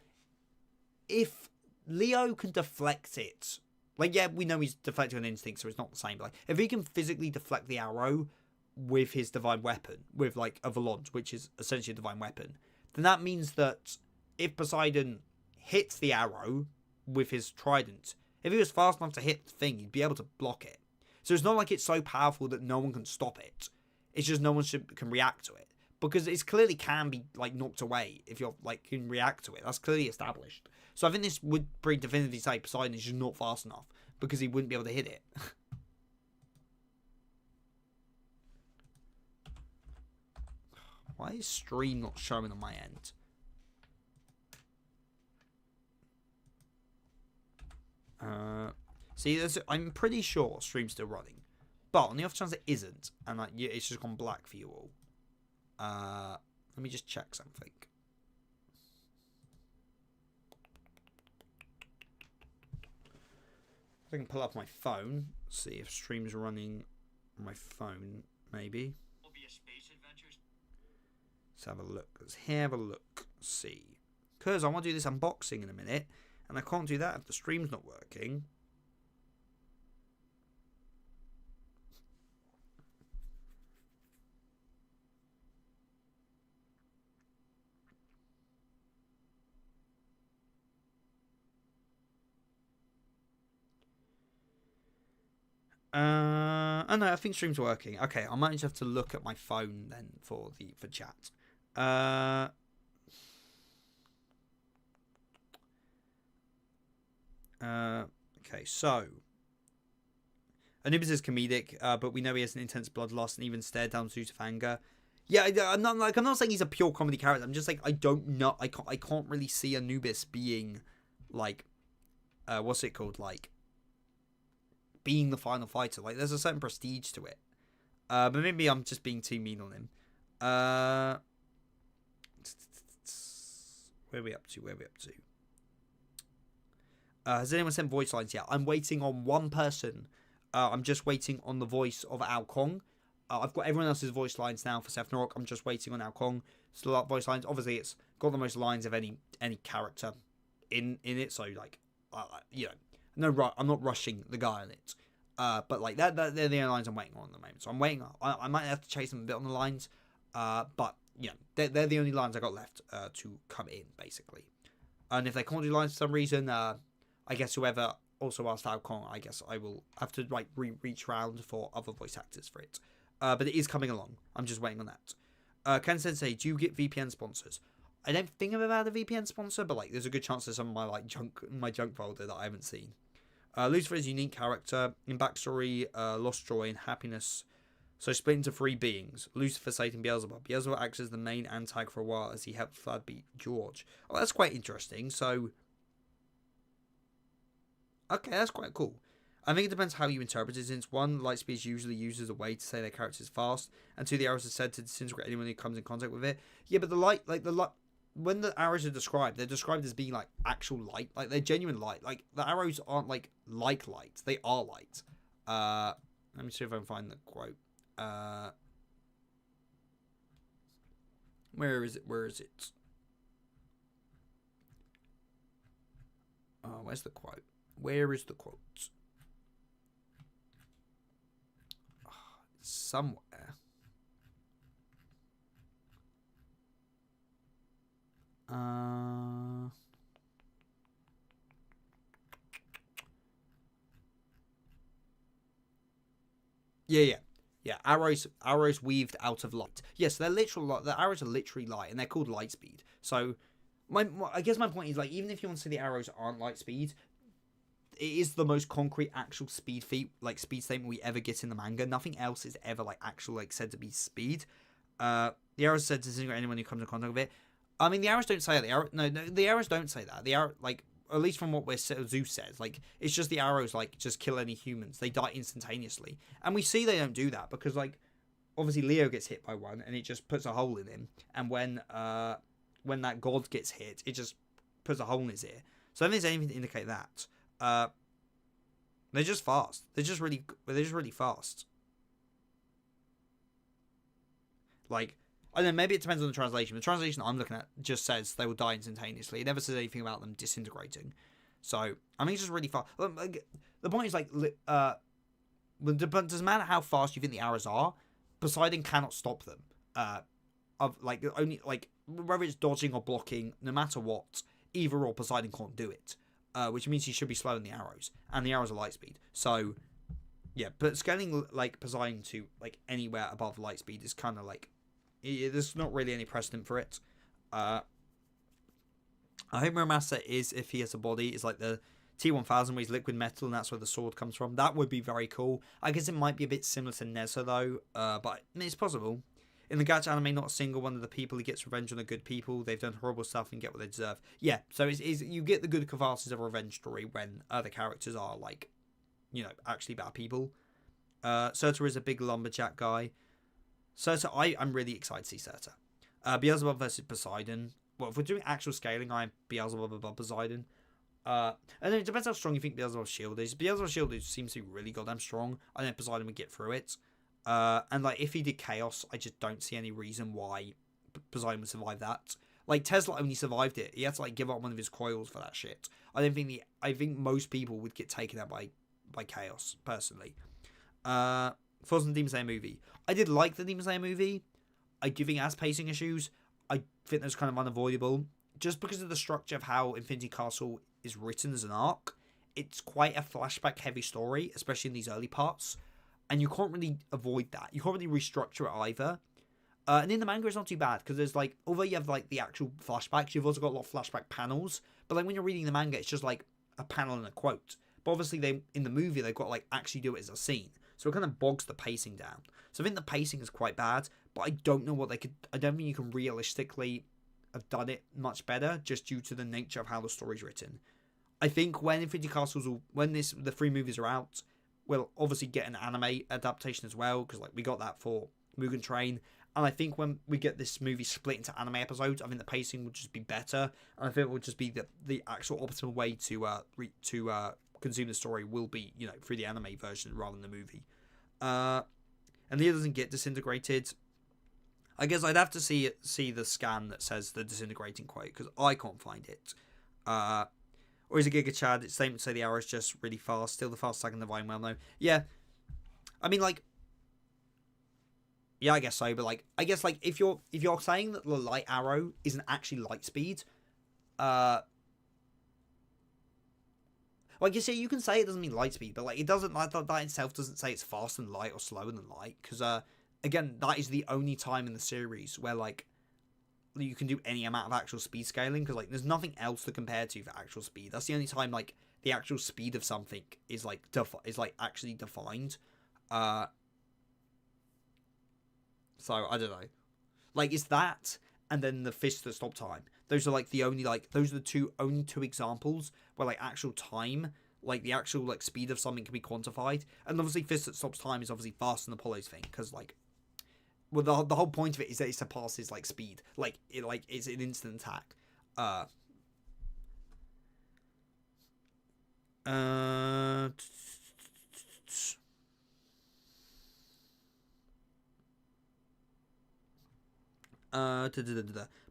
if Leo can deflect it... Like, yeah, we know he's deflecting an instinct, so it's not the same. But, like, if he can physically deflect the arrow with his divine weapon, with, like, a volante, which is essentially a divine weapon, then that means that if Poseidon hits the arrow with his trident, if he was fast enough to hit the thing, he'd be able to block it. So it's not like it's so powerful that no one can stop it. It's just no one can react to it. Because it clearly can be, like, knocked away if you're, like, can react to it. That's clearly established. So I think this would pretty definitively say Poseidon is just not fast enough, because he wouldn't be able to hit it. Why is stream not showing on my end? See, I'm pretty sure stream's still running. But on the off chance it isn't, and like, yeah, it's just gone black for you all. Let me just check something. I can pull up my phone, see if stream's running on my phone, maybe. Let's have a look. Let's have a look. See. Because I want to do this unboxing in a minute, and I can't do that if the stream's not working. Oh no, I think stream's working. Okay, I might just have to look at my phone then for chat. Okay, so Anubis is comedic, but we know he has an intense bloodlust and even stared down Zeus of anger. Yeah, I'm not saying he's a pure comedy character. I'm just like, I don't know. I can't really see Anubis being like, what's it called, like, being the final fighter. Like, there's a certain prestige to it. But maybe I'm just being too mean on him. Where are we up to? Has anyone sent voice lines yet? I'm waiting on one person. I'm just waiting on the voice of Ao Kong. I've got everyone else's voice lines now for Ragnarok. I'm just waiting on Ao Kong. Still up voice lines. Obviously, it's got the most lines of any character in it. So, like, you know, no, I'm not rushing the guy on it. But like they're the only lines I'm waiting on at the moment. So I'm waiting. I might have to chase them a bit on the lines. But yeah, they're the only lines I got left to come in basically. And if they can't do lines for some reason, I guess whoever also asked Ao Kong, I guess I will have to like reach around for other voice actors for it. But it is coming along. I'm just waiting on that. Ken Sensei, do you get VPN sponsors? I don't think I've ever had a VPN sponsor, but like there's a good chance there's some of my like junk folder that I haven't seen. Lucifer is a unique character. In backstory, lost joy and happiness. So split into three beings. Lucifer, Satan, Beelzebub. Beelzebub acts as the main antagonist for a while as he helped Vlad beat George. Oh, that's quite interesting. So, okay, that's quite cool. I think it depends how you interpret it, since one, Lightspeed is usually used as a way to say their character is fast, and two, the arrows are said to disintegrate anyone who comes in contact with it. Yeah, but when the arrows are described, they're described as being like actual light, like they're genuine light. Like the arrows aren't like light; they are light. Let me see if I can find the quote. Where is it? Where's the quote? Where is the quote? Somewhere. Yeah. Arrows weaved out of light. Yes, they're literal. The arrows are literally light, and they're called light speed. So, I guess my point is, like, even if you want to say the arrows aren't light speed, it is the most concrete actual speed feat, like speed statement we ever get in the manga. Nothing else is ever like actual like said to be speed. The arrows said to disintegrate anyone who comes in contact with it. I mean, the arrows don't say that. The arrows don't say that. The arrow, like, at least from what Zeus says, like it's just the arrows like just kill any humans. They die instantaneously, and we see they don't do that because like obviously Leo gets hit by one and it just puts a hole in him, and when that god gets hit, it just puts a hole in his ear. So I don't think there's anything to indicate that. They're just fast. They're just really fast. Like, I don't know, maybe it depends on the translation. The translation I'm looking at just says they will die instantaneously. It never says anything about them disintegrating. So, I mean, it's just really fast. The point is, like, doesn't matter how fast you think the arrows are, Poseidon cannot stop them. Only, like, whether it's dodging or blocking, no matter what, either or Poseidon can't do it. Which means he should be slowing the arrows. And the arrows are light speed. So, yeah, but scaling, like, Poseidon to, like, anywhere above light speed is kind of, like, there's not really any precedent for it. I hope Muramasa is, if he has a body, is like the T-1000 where he's liquid metal and that's where the sword comes from. That would be very cool. I guess it might be a bit similar to Nezha though, but it's possible. In the Gacha anime, not a single one of the people who gets revenge on the good people. They've done horrible stuff and get what they deserve. Yeah, so you get the good catharsis of a revenge story when other characters are like, you know, actually bad people. Surtur is a big lumberjack guy. Surtur, I'm really excited to see Surtur. Beelzebub versus Poseidon. Well, if we're doing actual scaling, I'm Beelzebub above Poseidon. And then it depends how strong you think Beelzebub's shield is. Beelzebub's shield seems to be really goddamn strong. I think Poseidon would get through it. And like if he did Chaos, I just don't see any reason why Poseidon would survive that. Like Tesla only survived it. He had to like give up one of his coils for that shit. I think most people would get taken out by Chaos, personally. Thoughts on the Demon Slayer movie. I did like the Demon Slayer movie. I do think it has pacing issues. I think that's kind of unavoidable. Just because of the structure of how Infinity Castle is written as an arc. It's quite a flashback heavy story, especially in these early parts. And you can't really avoid that. You can't really restructure it either. And in the manga, it's not too bad. Because there's like, although you have like the actual flashbacks, you've also got a lot of flashback panels. But like when you're reading the manga, it's just like a panel and a quote. But obviously in the movie, they've got to like actually do it as a scene. So it kind of bogs the pacing down. So I think the pacing is quite bad, but I don't know what they could. I don't think you can realistically have done it much better just due to the nature of how the story's written. I think when Infinity Castles, the 3 movies are out, we'll obviously get an anime adaptation as well because like we got that for Mugen Train. And I think when we get this movie split into anime episodes, I think the pacing will just be better, and I think it will just be the actual optimal way to consume the story will be, you know, through the anime version rather than the movie. And Leo doesn't get disintegrated. I guess I'd have to see the scan that says the disintegrating quote because I can't find it. Or is it Giga Chad? It's same to say the arrow is just really fast. Still the fastest tag in the Vine well though. Yeah, I mean like, yeah, I guess so. But like, I guess like if you're saying that the light arrow isn't actually light speed, well, I guess yeah, you can say it doesn't mean light speed, but like it doesn't, like that itself doesn't say it's faster than light or slower than light, because again, that is the only time in the series where like you can do any amount of actual speed scaling, because like there's nothing else to compare to for actual speed. That's the only time like the actual speed of something is like actually defined. So I don't know, like it's that, and then the fists that stop time. Those are like the only those are the only two examples where like actual time, like the actual like speed of something can be quantified. And obviously Fist that stops time is obviously faster than Apollo's thing, because like, well, the whole point of it is that it surpasses like speed, it's an instant attack.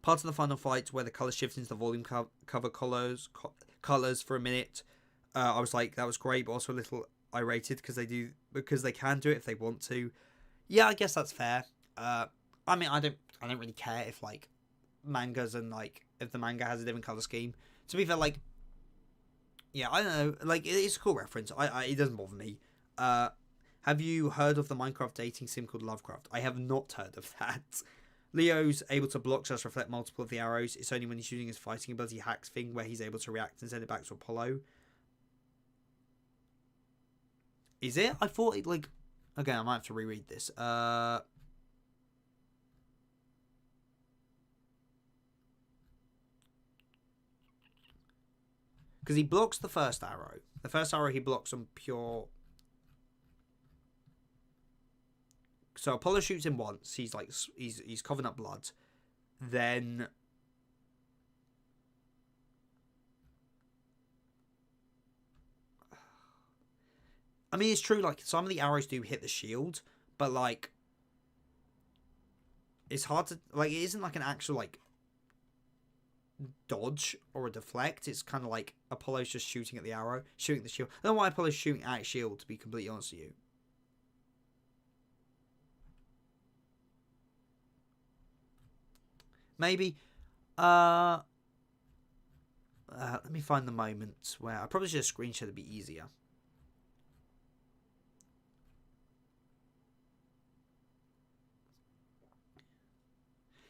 Parts of the final fight where the color shifts into the volume cover colors for a minute. I was like, that was great, but also a little irated because they can do it if they want to. Yeah, I guess that's fair. I mean, I don't really care if like mangas and like if the manga has a different color scheme. To be fair, like, yeah, I don't know, like it's a cool reference. It doesn't bother me. Have you heard of the Minecraft dating sim called Lovecraft? I have not heard of that. Leo's able to block just reflect multiple of the arrows. It's only when he's using his fighting ability hacks thing where he's able to react and send it back to Apollo. Is it? I thought it like... Okay, I might have to reread this. Because he blocks the first arrow. The first arrow he blocks on pure. So Apollo shoots him once. He's like he's coughing up blood. Then I mean, it's true. Like some of the arrows do hit the shield, but like it's hard to like. It isn't like an actual like dodge or a deflect. It's kind of like Apollo's just shooting at the arrow, shooting the shield. I don't know why Apollo's shooting at shield. To be completely honest with you. Maybe. Let me find the moment where I probably should have screenshot to be easier.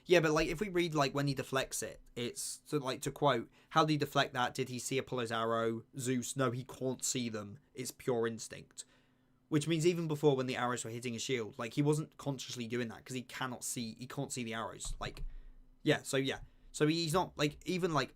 Yeah, but like if we read like when he deflects it, it's to quote, how did he deflect that? Did he see Apollo's arrow? Zeus, no, he can't see them. It's pure instinct. Which means even before when the arrows were hitting his shield, like he wasn't consciously doing that because he can't see the arrows. Like, yeah, so he's not like even like.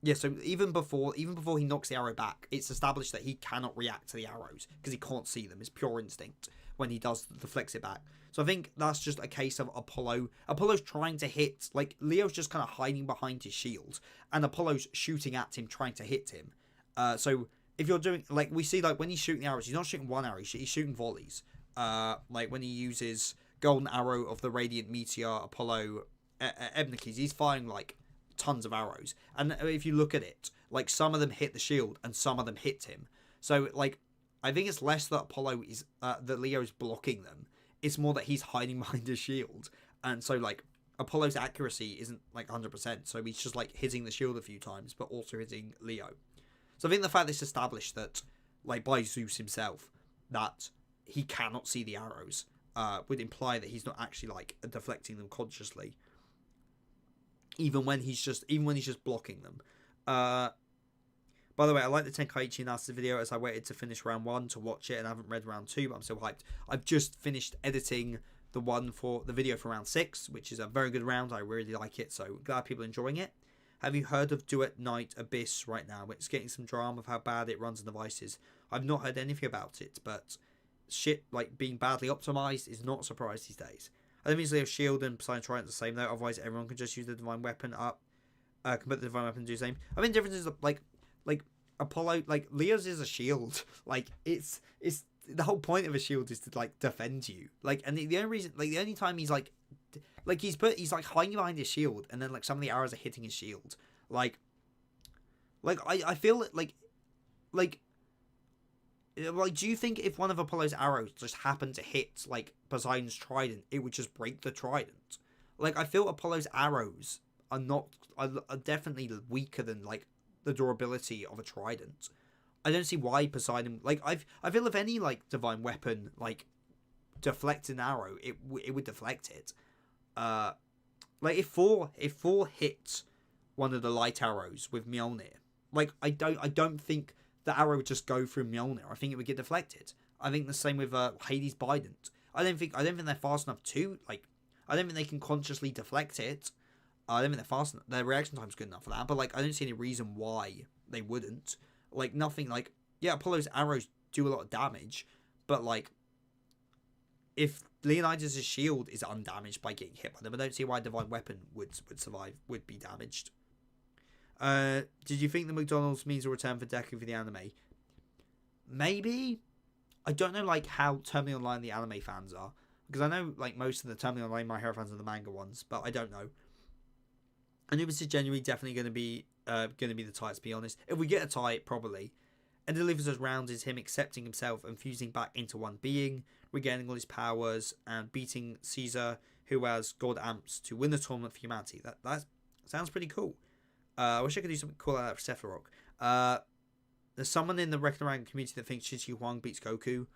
Yeah, so even before he knocks the arrow back, it's established that he cannot react to the arrows because he can't see them. It's pure instinct when he does deflects it back. So I think that's just a case of Apollo. Apollo's trying to hit, like Leo's just kind of hiding behind his shield, and Apollo's shooting at him, trying to hit him. So if you're doing like we see like when he's shooting the arrows, he's not shooting one arrow, he's shooting volleys. Like when he uses golden arrow of the radiant meteor Apollo Ebnikes, he's firing like tons of arrows, and if you look at it, like some of them hit the shield and some of them hit him. So like I think it's less that Apollo is that Leo's blocking them. It's more that he's hiding behind his shield, and so like Apollo's accuracy isn't like 100%, so he's just like hitting the shield a few times but also hitting Leo. So I think the fact that it's established that like by Zeus himself that he cannot see the arrows would imply that he's not actually like deflecting them consciously, even when he's just blocking them. By the way, I like the Tenkaichi analysis video as I waited to finish round 1 to watch it, and I haven't read round 2, but I'm still hyped. I've just finished editing the video for round 6, which is a very good round. I really like it, so glad people are enjoying it. Have you heard of Duet Night Abyss right now? It's getting some drama of how bad it runs on devices. I've not heard anything about it, but shit like being badly optimized is not a surprise these days. I don't mean to say Shield and Poseidon Trident the same though, otherwise everyone can just use the Divine Weapon up. Can put the Divine Weapon and do the same. I mean, differences like Apollo, like Leo's is a shield. Like it's the whole point of a shield is to like defend you. Like, and the only reason, like the only time he's he's like hiding behind his shield, and then like some of the arrows are hitting his shield. Like I feel like do you think if one of Apollo's arrows just happened to hit like Poseidon's trident, it would just break the trident? Like I feel Apollo's arrows are definitely weaker than like the durability of a trident. I don't see why Poseidon like I feel if any like divine weapon like deflects an arrow, it would deflect it. Like if Thor hits one of the light arrows with Mjolnir, like I don't think the arrow would just go through Mjolnir. I think it would get deflected. I think the same with Hades' Bident. I don't think they're fast enough to like. I don't think they can consciously deflect it. I don't think they're fast enough. Their reaction time's good enough for that. But like, I don't see any reason why they wouldn't. Like nothing. Like yeah, Apollo's arrows do a lot of damage, but like, if Leonidas' shield is undamaged by getting hit by them, I don't see why a divine weapon would survive. Would be damaged. Did you think the McDonald's means a return for Deku for the anime? Maybe. I don't know like how terminally online the anime fans are, because I know like most of the terminally online My Hero fans are the manga ones, but I don't know. Anubis is genuinely definitely going to be the tie. To be honest, if we get a tie, probably. And delivers us rounds is him accepting himself and fusing back into one being, regaining all his powers and beating Caesar, who has God amps to win the tournament for humanity. That sounds pretty cool. I wish I could do something cool like that for Sephiroth. There's someone in the Ragnarok community that thinks Shichi Huang beats Goku.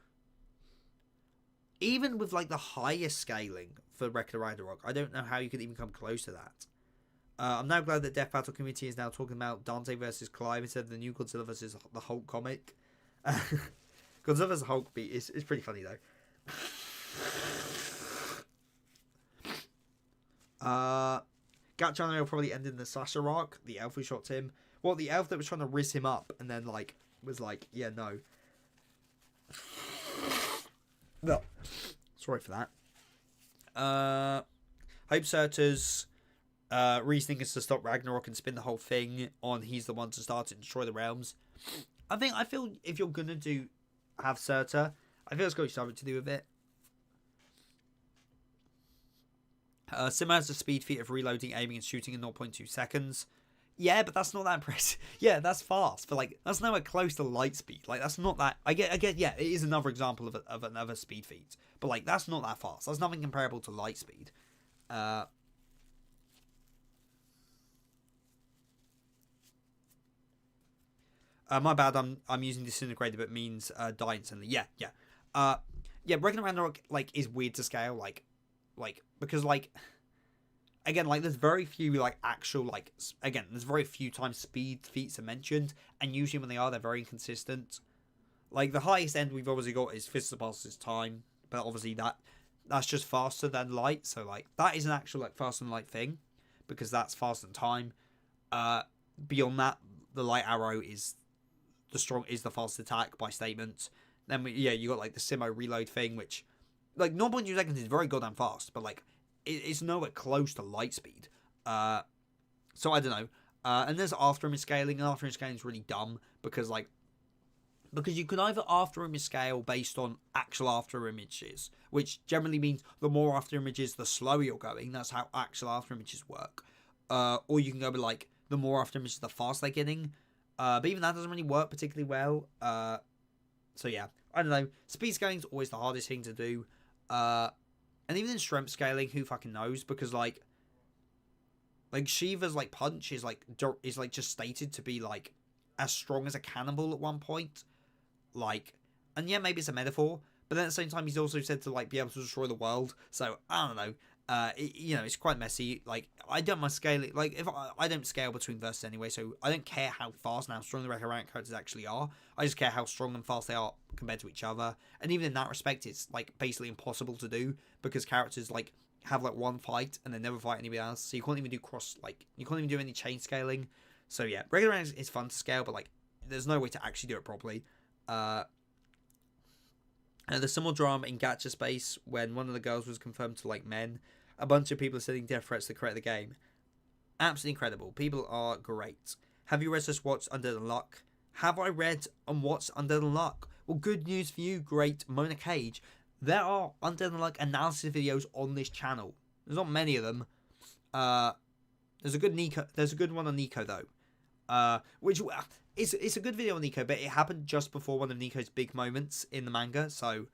Even with like the highest scaling for Ragnarok, I don't know how you could even come close to that. I'm now glad that Death Battle community is now talking about Dante versus Clive instead of the new Godzilla versus the Hulk comic. Godzilla vs Hulk is pretty funny though. Gatchan will probably end in the Sasha arc. The elf who shot him. What, the elf that was trying to riz him up and then, like, was like, yeah, no. No. Sorry for that. Hope Surtur's reasoning is to stop Ragnarok and spin the whole thing on he's the one to start and destroy the realms. I feel if you're gonna have Surtur, I feel it's got something to do with it. Simmer has a speed feat of reloading, aiming, and shooting in 0.2 seconds. Yeah, but that's not that impressive. Yeah, that's fast, but like that's nowhere close to light speed. Like that's not that. I get. Yeah, it is another example of another speed feat, but like that's not that fast. That's nothing comparable to light speed. My bad. I'm using disintegrator, but means die instantly. Yeah. Yeah. Ragnarok like is weird to scale. Like because like. Again, like there's very few like actual like again there's very few times speed feats are mentioned, and usually when they are, they're very inconsistent. Like the highest end we've obviously got is Fist of Pulse's time, but obviously that's just faster than light, so like that is an actual like faster than light thing because that's faster than time. Beyond that, the light arrow is the fastest attack by statement. Then you got like the Simo reload thing, which like 0.2 seconds is very goddamn fast, but like it's nowhere close to light speed. So I don't know. And there's after image scaling, and after image scaling is really dumb because you can either after image scale based on actual after images, which generally means the more after images, the slower you're going. That's how actual after images work. Or you can go with like the more after images, the faster they're getting. But even that doesn't really work particularly well. So yeah, I don't know. Speed scaling is always the hardest thing to do. And even in strength scaling, who fucking knows? Because like Shiva's like punch is like just stated to be like as strong as a cannonball at one point. Like, and yeah, maybe it's a metaphor, but then at the same time, he's also said to like be able to destroy the world. So I don't know. It's quite messy. Like I don't mind scaling. Like if I don't scale between verses anyway, so I don't care how fast and how strong the Ragnarok characters actually are. I just care how strong and fast they are compared to each other. And even in that respect, it's like basically impossible to do because characters like have like one fight and they never fight anybody else. So you can't even do you can't even do any chain scaling. So yeah, Ragnarok is fun to scale, but like there's no way to actually do it properly. And there's some more drama in Gacha Space when one of the girls was confirmed to like men. A bunch of people are sending death threats to create the game. Absolutely incredible. People are great. Have you read just What's Under the Luck? Have I read on What's Under the Luck? Well, good news for you, great Mona Cage. There are Under the Luck analysis videos on this channel. There's not many of them. There's a good one on Nico though. Which it's a good video on Nico, but it happened just before one of Nico's big moments in the manga, so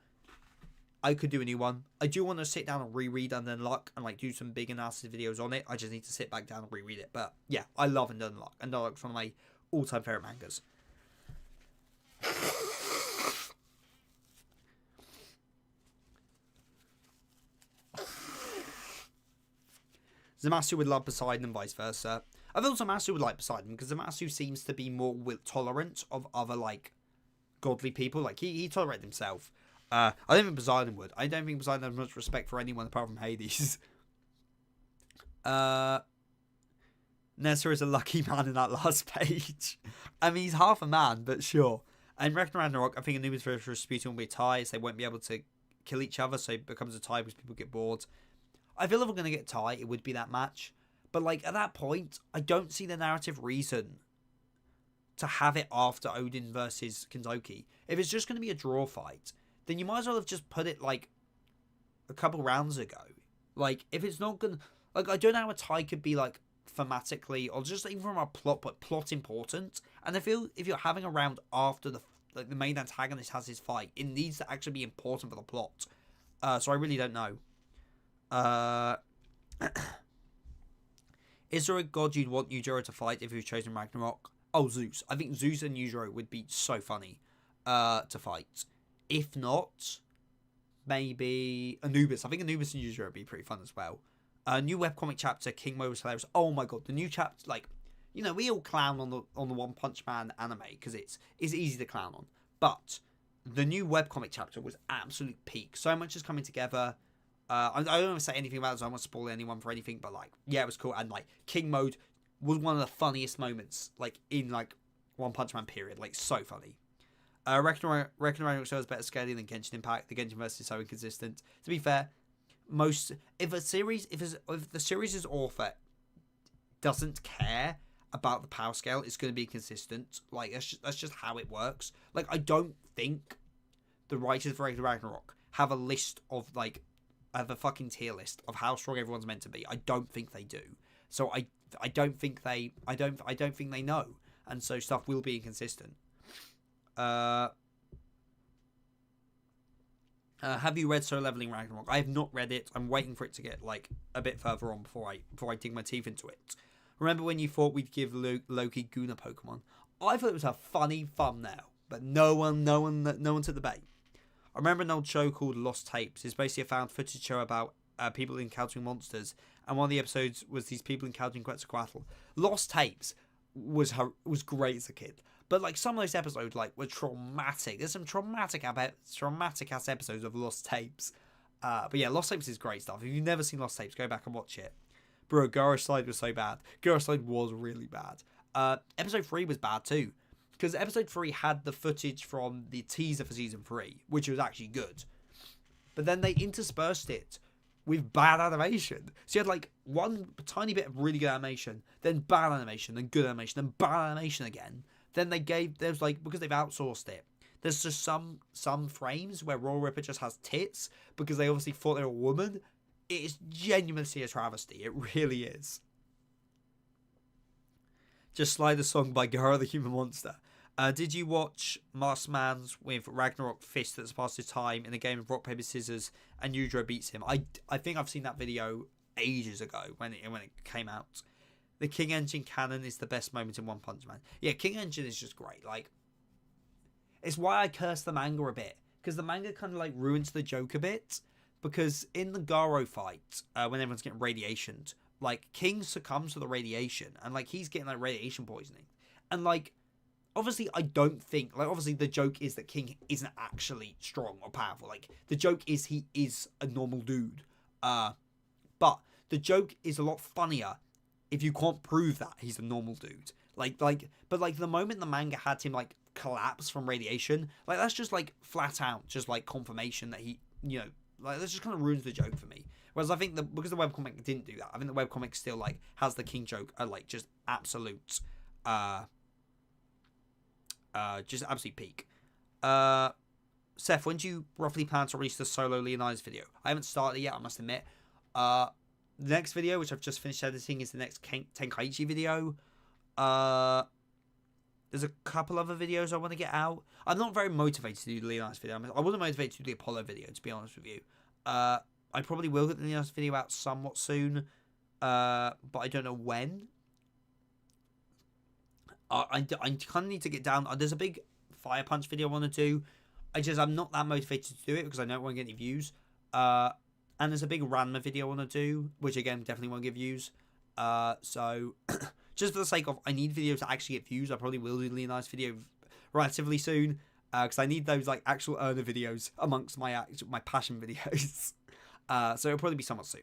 I could do a new one. I do want to sit down and reread Under the Luck and like do some big analysis videos on it. I just need to sit back down and reread it. But yeah, I love Under the Luck. Under the Luck's one of my all-time favorite mangas. Zamasu would love Poseidon and vice versa. I thought Zamasu would like Poseidon because Zamasu seems to be more tolerant of other like godly people. Like he tolerated himself. I don't think Poseidon would. I don't think Poseidon has much respect for anyone apart from Hades. Nessa is a lucky man in that last page. I mean, he's half a man, but sure. And Ragnarok, I think Anubis versus Rasputin will be a tie, so they won't be able to kill each other, so it becomes a tie because people get bored. I feel if we're going to get a tie, it would be that match. But, like, at that point, I don't see the narrative reason to have it after Odin versus Kentoki. If it's just going to be a draw fight, then you might as well have just put it, like, a couple rounds ago. Like, if it's not going to... Like, I don't know how a tie could be, like, thematically, or just even from a plot, but plot important. And I feel if you're having a round after the main antagonist has his fight, it needs to actually be important for the plot. So I really don't know. Is there a god you'd want Yujiro to fight if he was chosen Ragnarok? Oh, Zeus. I think Zeus and Yujiro would be so funny to fight. If not, maybe Anubis. I think Anubis and Yujiro would be pretty fun as well. New webcomic chapter, King Mo was hilarious. Oh my god, the new chapter, like, you know, we all clown on the One Punch Man anime because it's easy to clown on. But the new webcomic chapter was absolute peak. So much is coming together. I don't want to say anything about it, so I don't want to spoil anyone for anything, but like, yeah, it was cool. And like, King Mode was one of the funniest moments, like, in, like, One Punch Man period. Like, so funny. Ragnarok shows better scaling than Genshin Impact. The Genshin verse is so inconsistent. To be fair, if the series' author doesn't care about the power scale, it's going to be consistent. Like, that's just how it works. Like, I don't think the writers for Ragnarok have a list of, like, have a fucking tier list of how strong everyone's meant to be. I don't think they do. So I don't think they know, and so stuff will be inconsistent. Have you read Solo Leveling Ragnarok? I have not read it. I'm waiting for it to get, like, a bit further on before I dig my teeth into it. Remember when you thought we'd give Loki Guna Pokemon? I thought it was a funny thumbnail, but no one took the bait. I remember an old show called Lost Tapes. It's basically a found footage show about people encountering monsters, and one of the episodes was these people encountering Quetzalcoatl. Lost Tapes was great as a kid, but, like, some of those episodes, like, were traumatic. There's some traumatic ass episodes of Lost Tapes. But yeah, Lost Tapes is great stuff. If you've never seen Lost Tapes, go back and watch it. Bro, Garrosh Slide was so bad. Garrosh Slide was really bad. Episode 3 was bad too, because episode 3 had the footage from the teaser for season 3, which was actually good. But then they interspersed it with bad animation. So you had, like, one tiny bit of really good animation, then bad animation, then good animation, then bad animation again. Then there's, like, because they've outsourced it, there's just some frames where Royal Ripper just has tits because they obviously thought they were a woman. It is genuinely a travesty. It really is. Just Slide the Song by Gara the Human Monster. Did you watch Masked Man's with Ragnarok Fist that surpasses time in a game of rock, paper, scissors and Yujiro beats him? I think I've seen that video ages ago when it came out. The King Engine cannon is the best moment in One Punch Man. Yeah, King Engine is just great. Like, it's why I curse the manga a bit, because the manga kind of, like, ruins the joke a bit. Because in the Garo fight, when everyone's getting radiationed, like, King succumbs to the radiation, and, like, he's getting, like, radiation poisoning. And, like, obviously I don't think, like, obviously the joke is that King isn't actually strong or powerful. Like, the joke is he is a normal dude. But the joke is a lot funnier if you can't prove that he's a normal dude. But the moment the manga had him, like, collapse from radiation, like, that's just, like, flat out just, like, confirmation that he, you know, like, that just kind of ruins the joke for me. Whereas I think because the webcomic didn't do that, I think the webcomic still, like, has the King joke like, just absolute peak. Seth, when do you roughly plan to release the solo Leonidas video? I haven't started yet, I must admit. The next video, which I've just finished editing, is the next Tenkaichi video. There's a couple other videos I want to get out. I'm not very motivated to do the Leonidas video. I wasn't motivated to do the Apollo video, to be honest with you. I probably will get the Leonidas video out somewhat soon, but I don't know when. I kind of need to get down. There's a big Fire Punch video I want to do. I'm not that motivated to do it because I don't want to get any views. And there's a big Ranma video I want to do, which again definitely won't get views. So just for the sake of I need videos to actually get views, I probably will do the Leonidas video relatively soon. Because I need those, like, actual earner videos amongst my passion videos. So it'll probably be somewhat soon.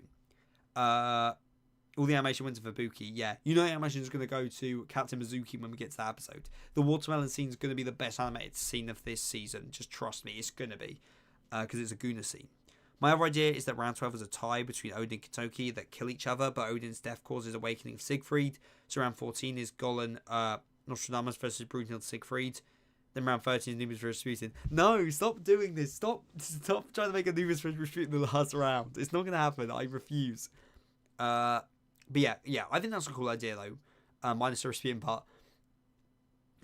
All the animation went to Fubuki. Yeah, you know the animation is going to go to Captain Mizuki when we get to that episode. The watermelon scene is going to be the best animated scene of this season. Just trust me, it's going to be. Because it's a Guna scene. My other idea is that round 12 is a tie between Odin and Katoki that kill each other, but Odin's death causes awakening of Siegfried. So round 14 is Golan Nostradamus versus Brunhild Siegfried. Then round 13 is Anubis versus Rasputin. No, stop doing this. Stop trying to make Anubis versus Rasputin the last round. It's not going to happen. I refuse. But yeah, I think that's a cool idea, though. Minus the Rasputin part.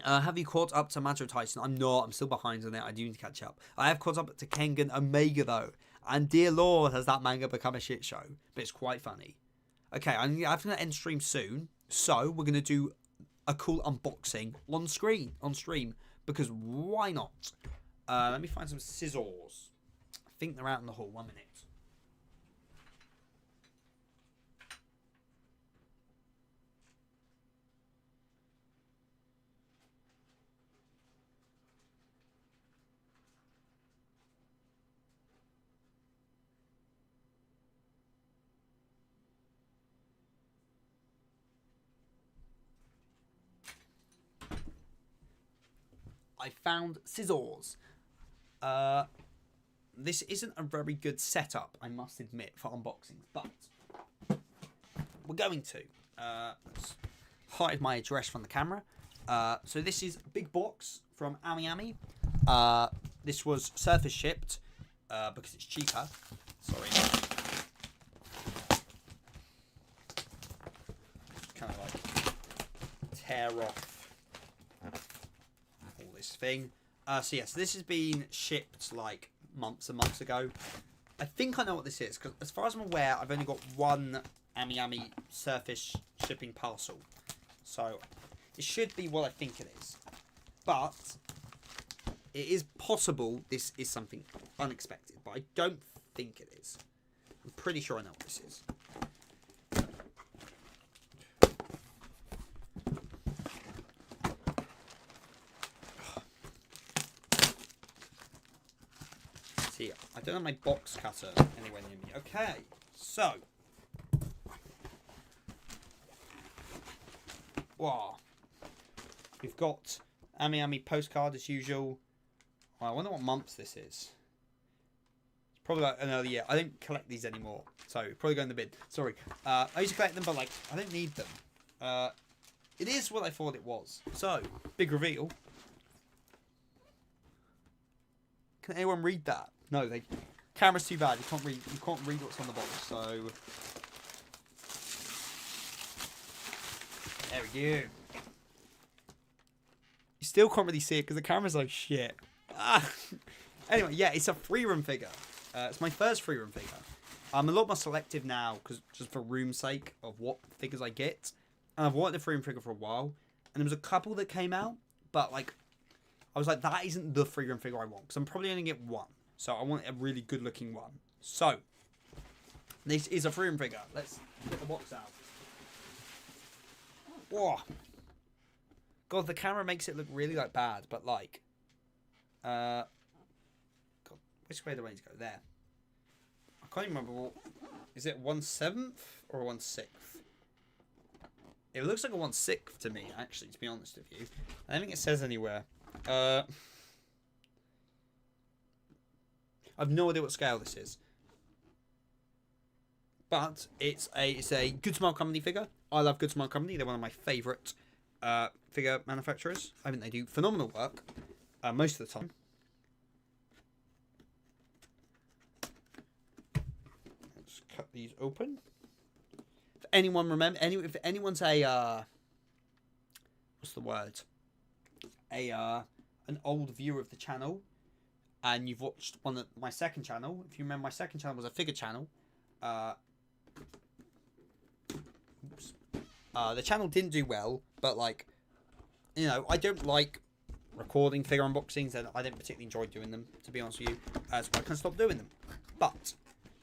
Have you caught up to Major Tyson? I'm not. I'm still behind on it. I do need to catch up. I have caught up to Kengan Omega, though. And dear Lord, has that manga become a shit show. But it's quite funny. Okay, I'm going to end stream soon. So, we're going to do a cool unboxing on stream. Because why not? Let me find some scissors. I think they're out in the hall. 1 minute. I found scissors. This isn't a very good setup, I must admit, for unboxings, but we're going to. Let's hide my address from the camera. So this is a big box from Ami. This was surface shipped because it's cheaper. Sorry. Kind of like tear off all this thing. So yes, this has been shipped like months and months ago. I think I know what this is because, as far as I'm aware, I've only got one Ami surface shipping parcel, so it should be what I think it is. But it is possible this is something unexpected, but I don't think it is. I'm pretty sure I know what this is. See, I don't have my box cutter anywhere near me. Okay, so. Wow. We've got Ami postcard as usual. I wonder what month this is. It's probably like an early year. I don't collect these anymore, so probably go in the bin. Sorry. I used to collect them, but like I don't need them. It is what I thought it was. So, big reveal. Can anyone read that? No, the camera's too bad. You can't read. You can't read what's on the box. So there we go. You still can't really see it because the camera's like shit. Anyway, yeah, it's a free room figure. It's my first free room figure. I'm a lot more selective now because just for room's sake of what figures I get. And I've wanted a free room figure for a while. And there was a couple that came out, but like I was like, that isn't the free room figure I want because I'm probably only get one. So I want a really good looking one. So this is a free room figure. Let's get the box out. Whoa. God, the camera makes it look really like bad, but like, God, which way do I need to go? There. I can't even remember. Is it 1/7 or 1/6? It looks like a 1/6 to me, actually. To be honest with you, I don't think it says anywhere. I've no idea what scale this is, but it's a Good Smile Company figure. I love Good Smile Company. They're one of my favourite figure manufacturers. I think they do phenomenal work most of the time. Let's cut these open. If anyone remember, if anyone's a what's the word? An old viewer of the channel, and you've watched one of my second channel. If you remember, my second channel was a figure channel. The channel didn't do well, but like, you know, I don't like recording figure unboxings, and I don't particularly enjoy doing them, to be honest with you. So I kind of stopped doing them. But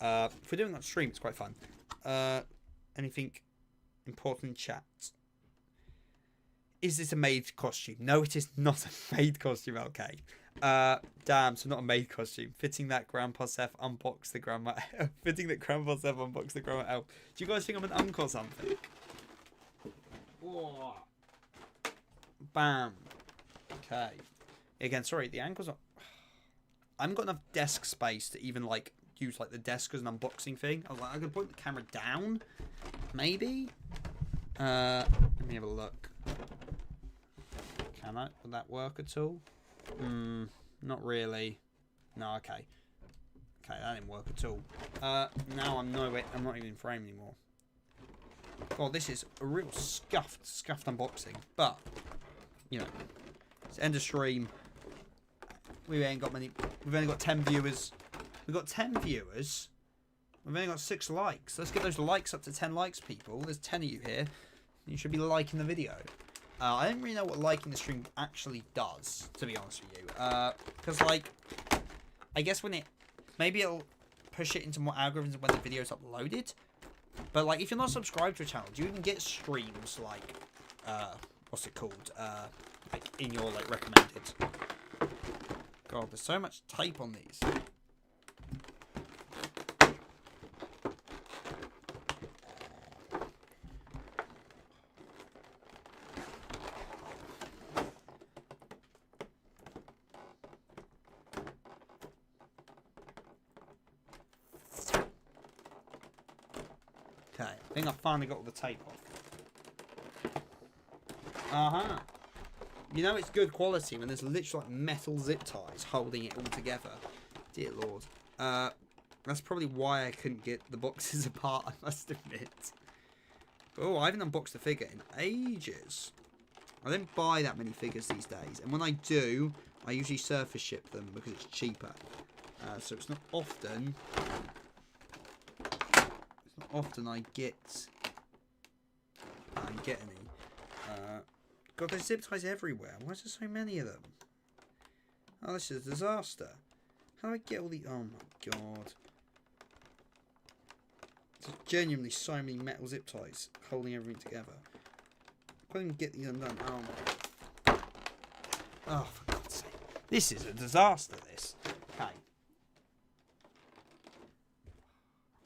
if we're doing it on stream, it's quite fun. Anything important in chat? Is this a maid costume? No, it is not a maid costume. Okay. Damn, so not a maid costume. Fitting that Grandpa Seth unbox the grandma. Fitting that Grandpa Seth unbox the grandma elf. Do you guys think I'm an uncle or something? Whoa. Bam. Okay. Again, sorry, the ankles are. I haven't got enough desk space to even like use like the desk as an unboxing thing. I was like, I could point the camera down, maybe. Let me have a look. Can I? Would that work at all? Not really. No, okay. Okay, that didn't work at all. Now I'm nowhere. I'm not even in frame anymore. God, this is a real scuffed unboxing. But you know, it's end of stream. We ain't got many. We've only got 10 viewers. We've got 10 viewers. We've only got 6 likes. Let's get those likes up to 10 likes, people. There's 10 of you here. You should be liking the video. I don't really know what liking the stream actually does, to be honest with you. Because, like, I guess when it... Maybe it'll push it into more algorithms when the video's uploaded. But, like, if you're not subscribed to a channel, do you even get streams, like... what's it called? Like, in your, like, recommended... God, there's so much tape on these. Okay, I think I finally got all the tape off. Uh-huh. You know it's good quality when there's literally like metal zip ties holding it all together. Dear Lord. That's probably why I couldn't get the boxes apart, I must admit. Oh, I haven't unboxed a figure in ages. I don't buy that many figures these days. And when I do, I usually surface ship them because it's cheaper. So it's not often... I get any. God, there's zip ties everywhere. Why is there so many of them? Oh, this is a disaster. How do I get all the... Oh my god. There's genuinely so many metal zip ties holding everything together. I can't even get these undone. Oh my... Oh, for God's sake. This is a disaster, this. Okay.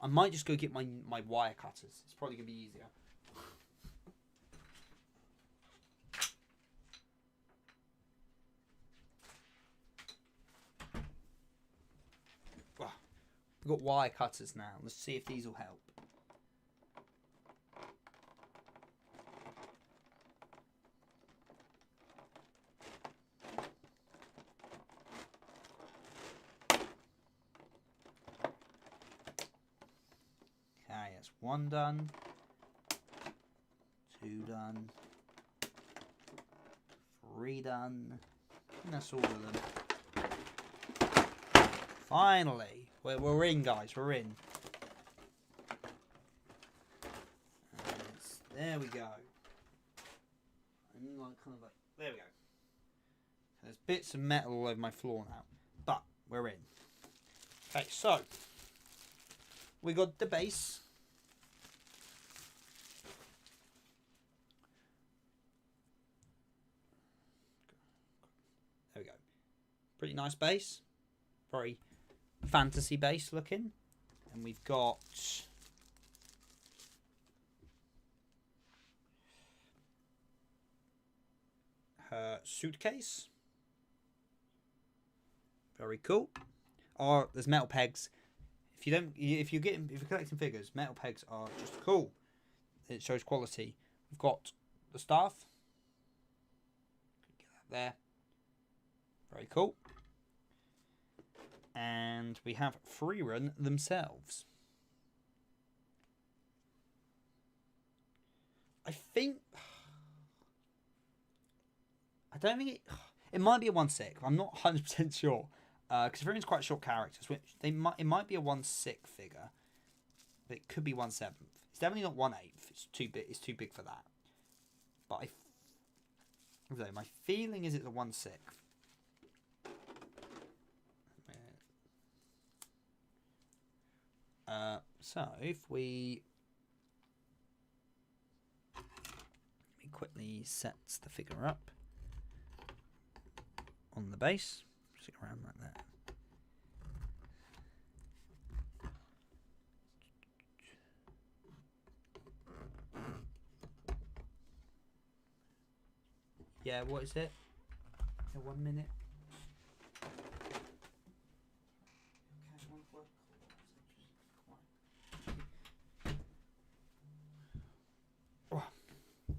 I might just go get my wire cutters. It's probably going to be easier. We've got wire cutters now. Let's see if these will help. Okay, that's one done. Two done. Three done. And that's all of them. Finally. We're in, guys. We're in. There we go. There we go. There's bits of metal all over my floor now. But we're in. Okay, so. We got the base. There we go. Pretty nice base. Very fantasy base looking. And we've got her suitcase. Very cool. Oh, there's metal pegs. If you're collecting figures, metal pegs are just cool. It shows quality. We've got the staff. Get that there. Very cool. And we have Freerun themselves. I don't think it might be a 1/6. I'm not 100% sure. Because Freerun's quite short characters. Which it might be a 1/6 figure. But it could be 1/7. It's definitely not 1/8. It's too big. It's too big for that. But my feeling is it's a 1/6. So if we quickly set the figure up on the base, stick around like that. Yeah, what is it? 1 minute.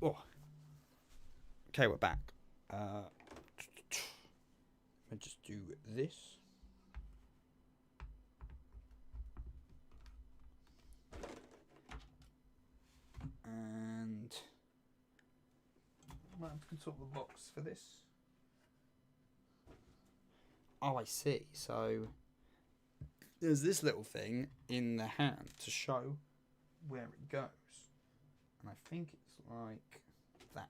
Oh. Okay, we're back. I'll just do this. And I might consult the box for this. Oh, I see. So there's this little thing in the hand to show where it goes. And I think it's like that.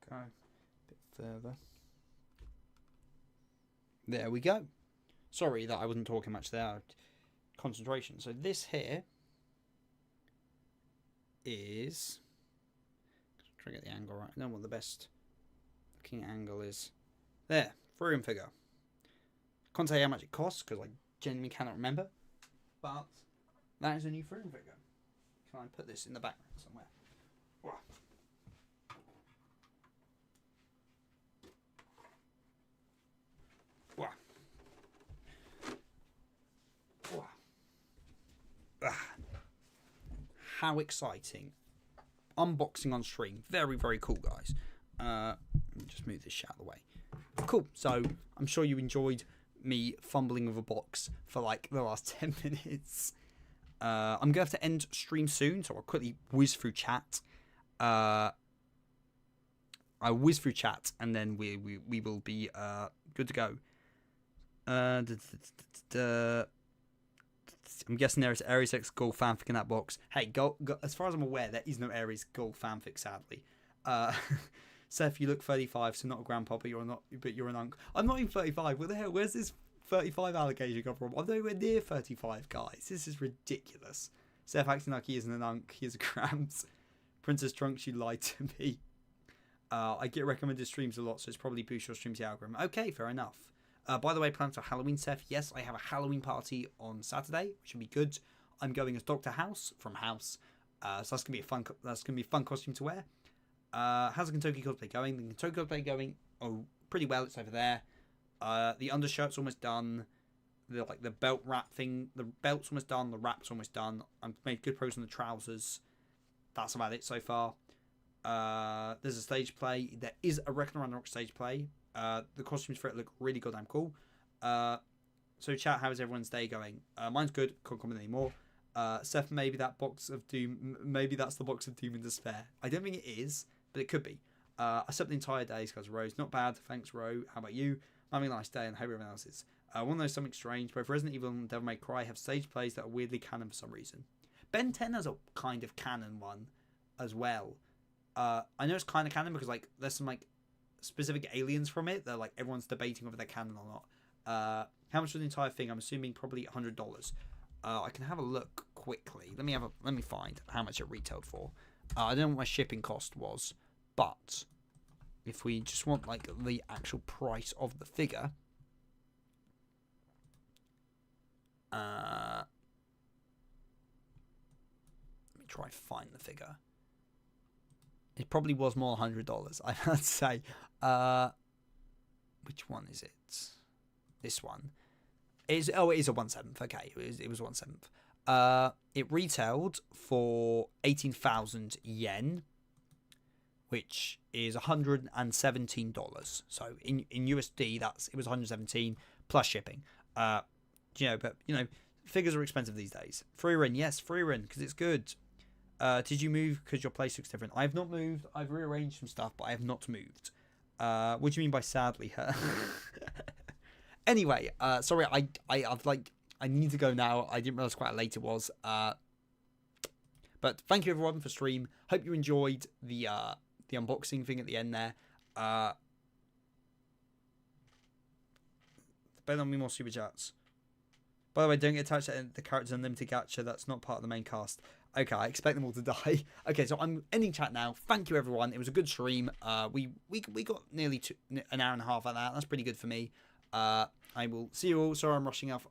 Go a bit further. There we go. Sorry that I wasn't talking much there. Concentration. So this here is. Try to get the angle right. I don't know what the best looking angle is. There, Freedom figure. Can't tell you how much it costs because I genuinely cannot remember. But that is a new Freedom figure. Can I put this in the background somewhere? Wow. Wow. Wow. Ah. How exciting. Unboxing on stream. Very, very cool, guys. Let me just move this shit out of the way. Cool. So, I'm sure you enjoyed me fumbling with a box for like the last 10 minutes. I'm going to have to end stream soon, so I'll quickly whiz through chat. I whiz through chat, and then we will be good to go. I'm guessing there is Ares X Gold fanfic in that box. Hey, as far as I'm aware, there is no Ares Gold fanfic, sadly. Seth, you look 35, so not a grandpa, but you're an uncle. I'm not even 35. What the hell? Where's this 35 allocation come from? I'm nowhere near 35, guys. This is ridiculous. Seth acting like he isn't an unk. He is a cramps. Princess Trunks, you lied to me. I get recommended streams a lot, so it's probably boost your streams algorithm. Okay, fair enough. By the way, plans for Halloween, Seth. Yes, I have a Halloween party on Saturday, which will be good. I'm going as Dr. House from House, so that's gonna be a fun costume to wear. How's the Kentucky cosplay going? The Kentucky cosplay going pretty well. It's over there. The undershirt's almost done. The belt wrap thing. The belt's almost done. The wrap's almost done. I've made good progress on the trousers. That's about it so far. There's a stage play. There is a Ragnarok stage play. The costumes for it look really goddamn cool. So chat, how is everyone's day going? Mine's good. Can't comment anymore. Seth, maybe that box of doom. Maybe that's the box of doom and despair. I don't think it is, but it could be. I slept the entire day because Rose. Not bad. Thanks, Ro. How about you? I'm having a nice day and hope everyone else is. Want to know something strange? Both Resident Evil and Devil May Cry have stage plays that are weirdly canon for some reason. Ben 10 has a kind of canon one as well. I know it's kind of canon because like there's some like specific aliens from it that like everyone's debating whether they're canon or not. How much for the entire thing? I'm assuming probably $100. I can have a look quickly. Let me find how much it retailed for. I don't know what my shipping cost was, but if we just want like the actual price of the figure, let me try and find the figure. It probably was more than $100. I have to say. Which one is it? This one. It is a 1/7. Okay, it was 1/7. It retailed for 18,000 yen, which is $117. So in USD, it was 117 plus shipping. But figures are expensive these days. Free run, yes, free run because it's good. Did you move because your place looks different? I have not moved. I've rearranged some stuff, but I have not moved. What do you mean by sadly hurt? Anyway, sorry, I need to go now. I didn't realize quite how late it was. But thank you everyone for stream. Hope you enjoyed the unboxing thing at the end there. Bet on me more super chats. By the way, don't get attached to the characters Unlimited Gacha. That's not part of the main cast. Okay, I expect them all to die. Okay, so I'm ending chat now. Thank you, everyone. It was a good stream. We got nearly an hour and a half out of that. That's pretty good for me. I will see you all. Sorry I'm rushing off.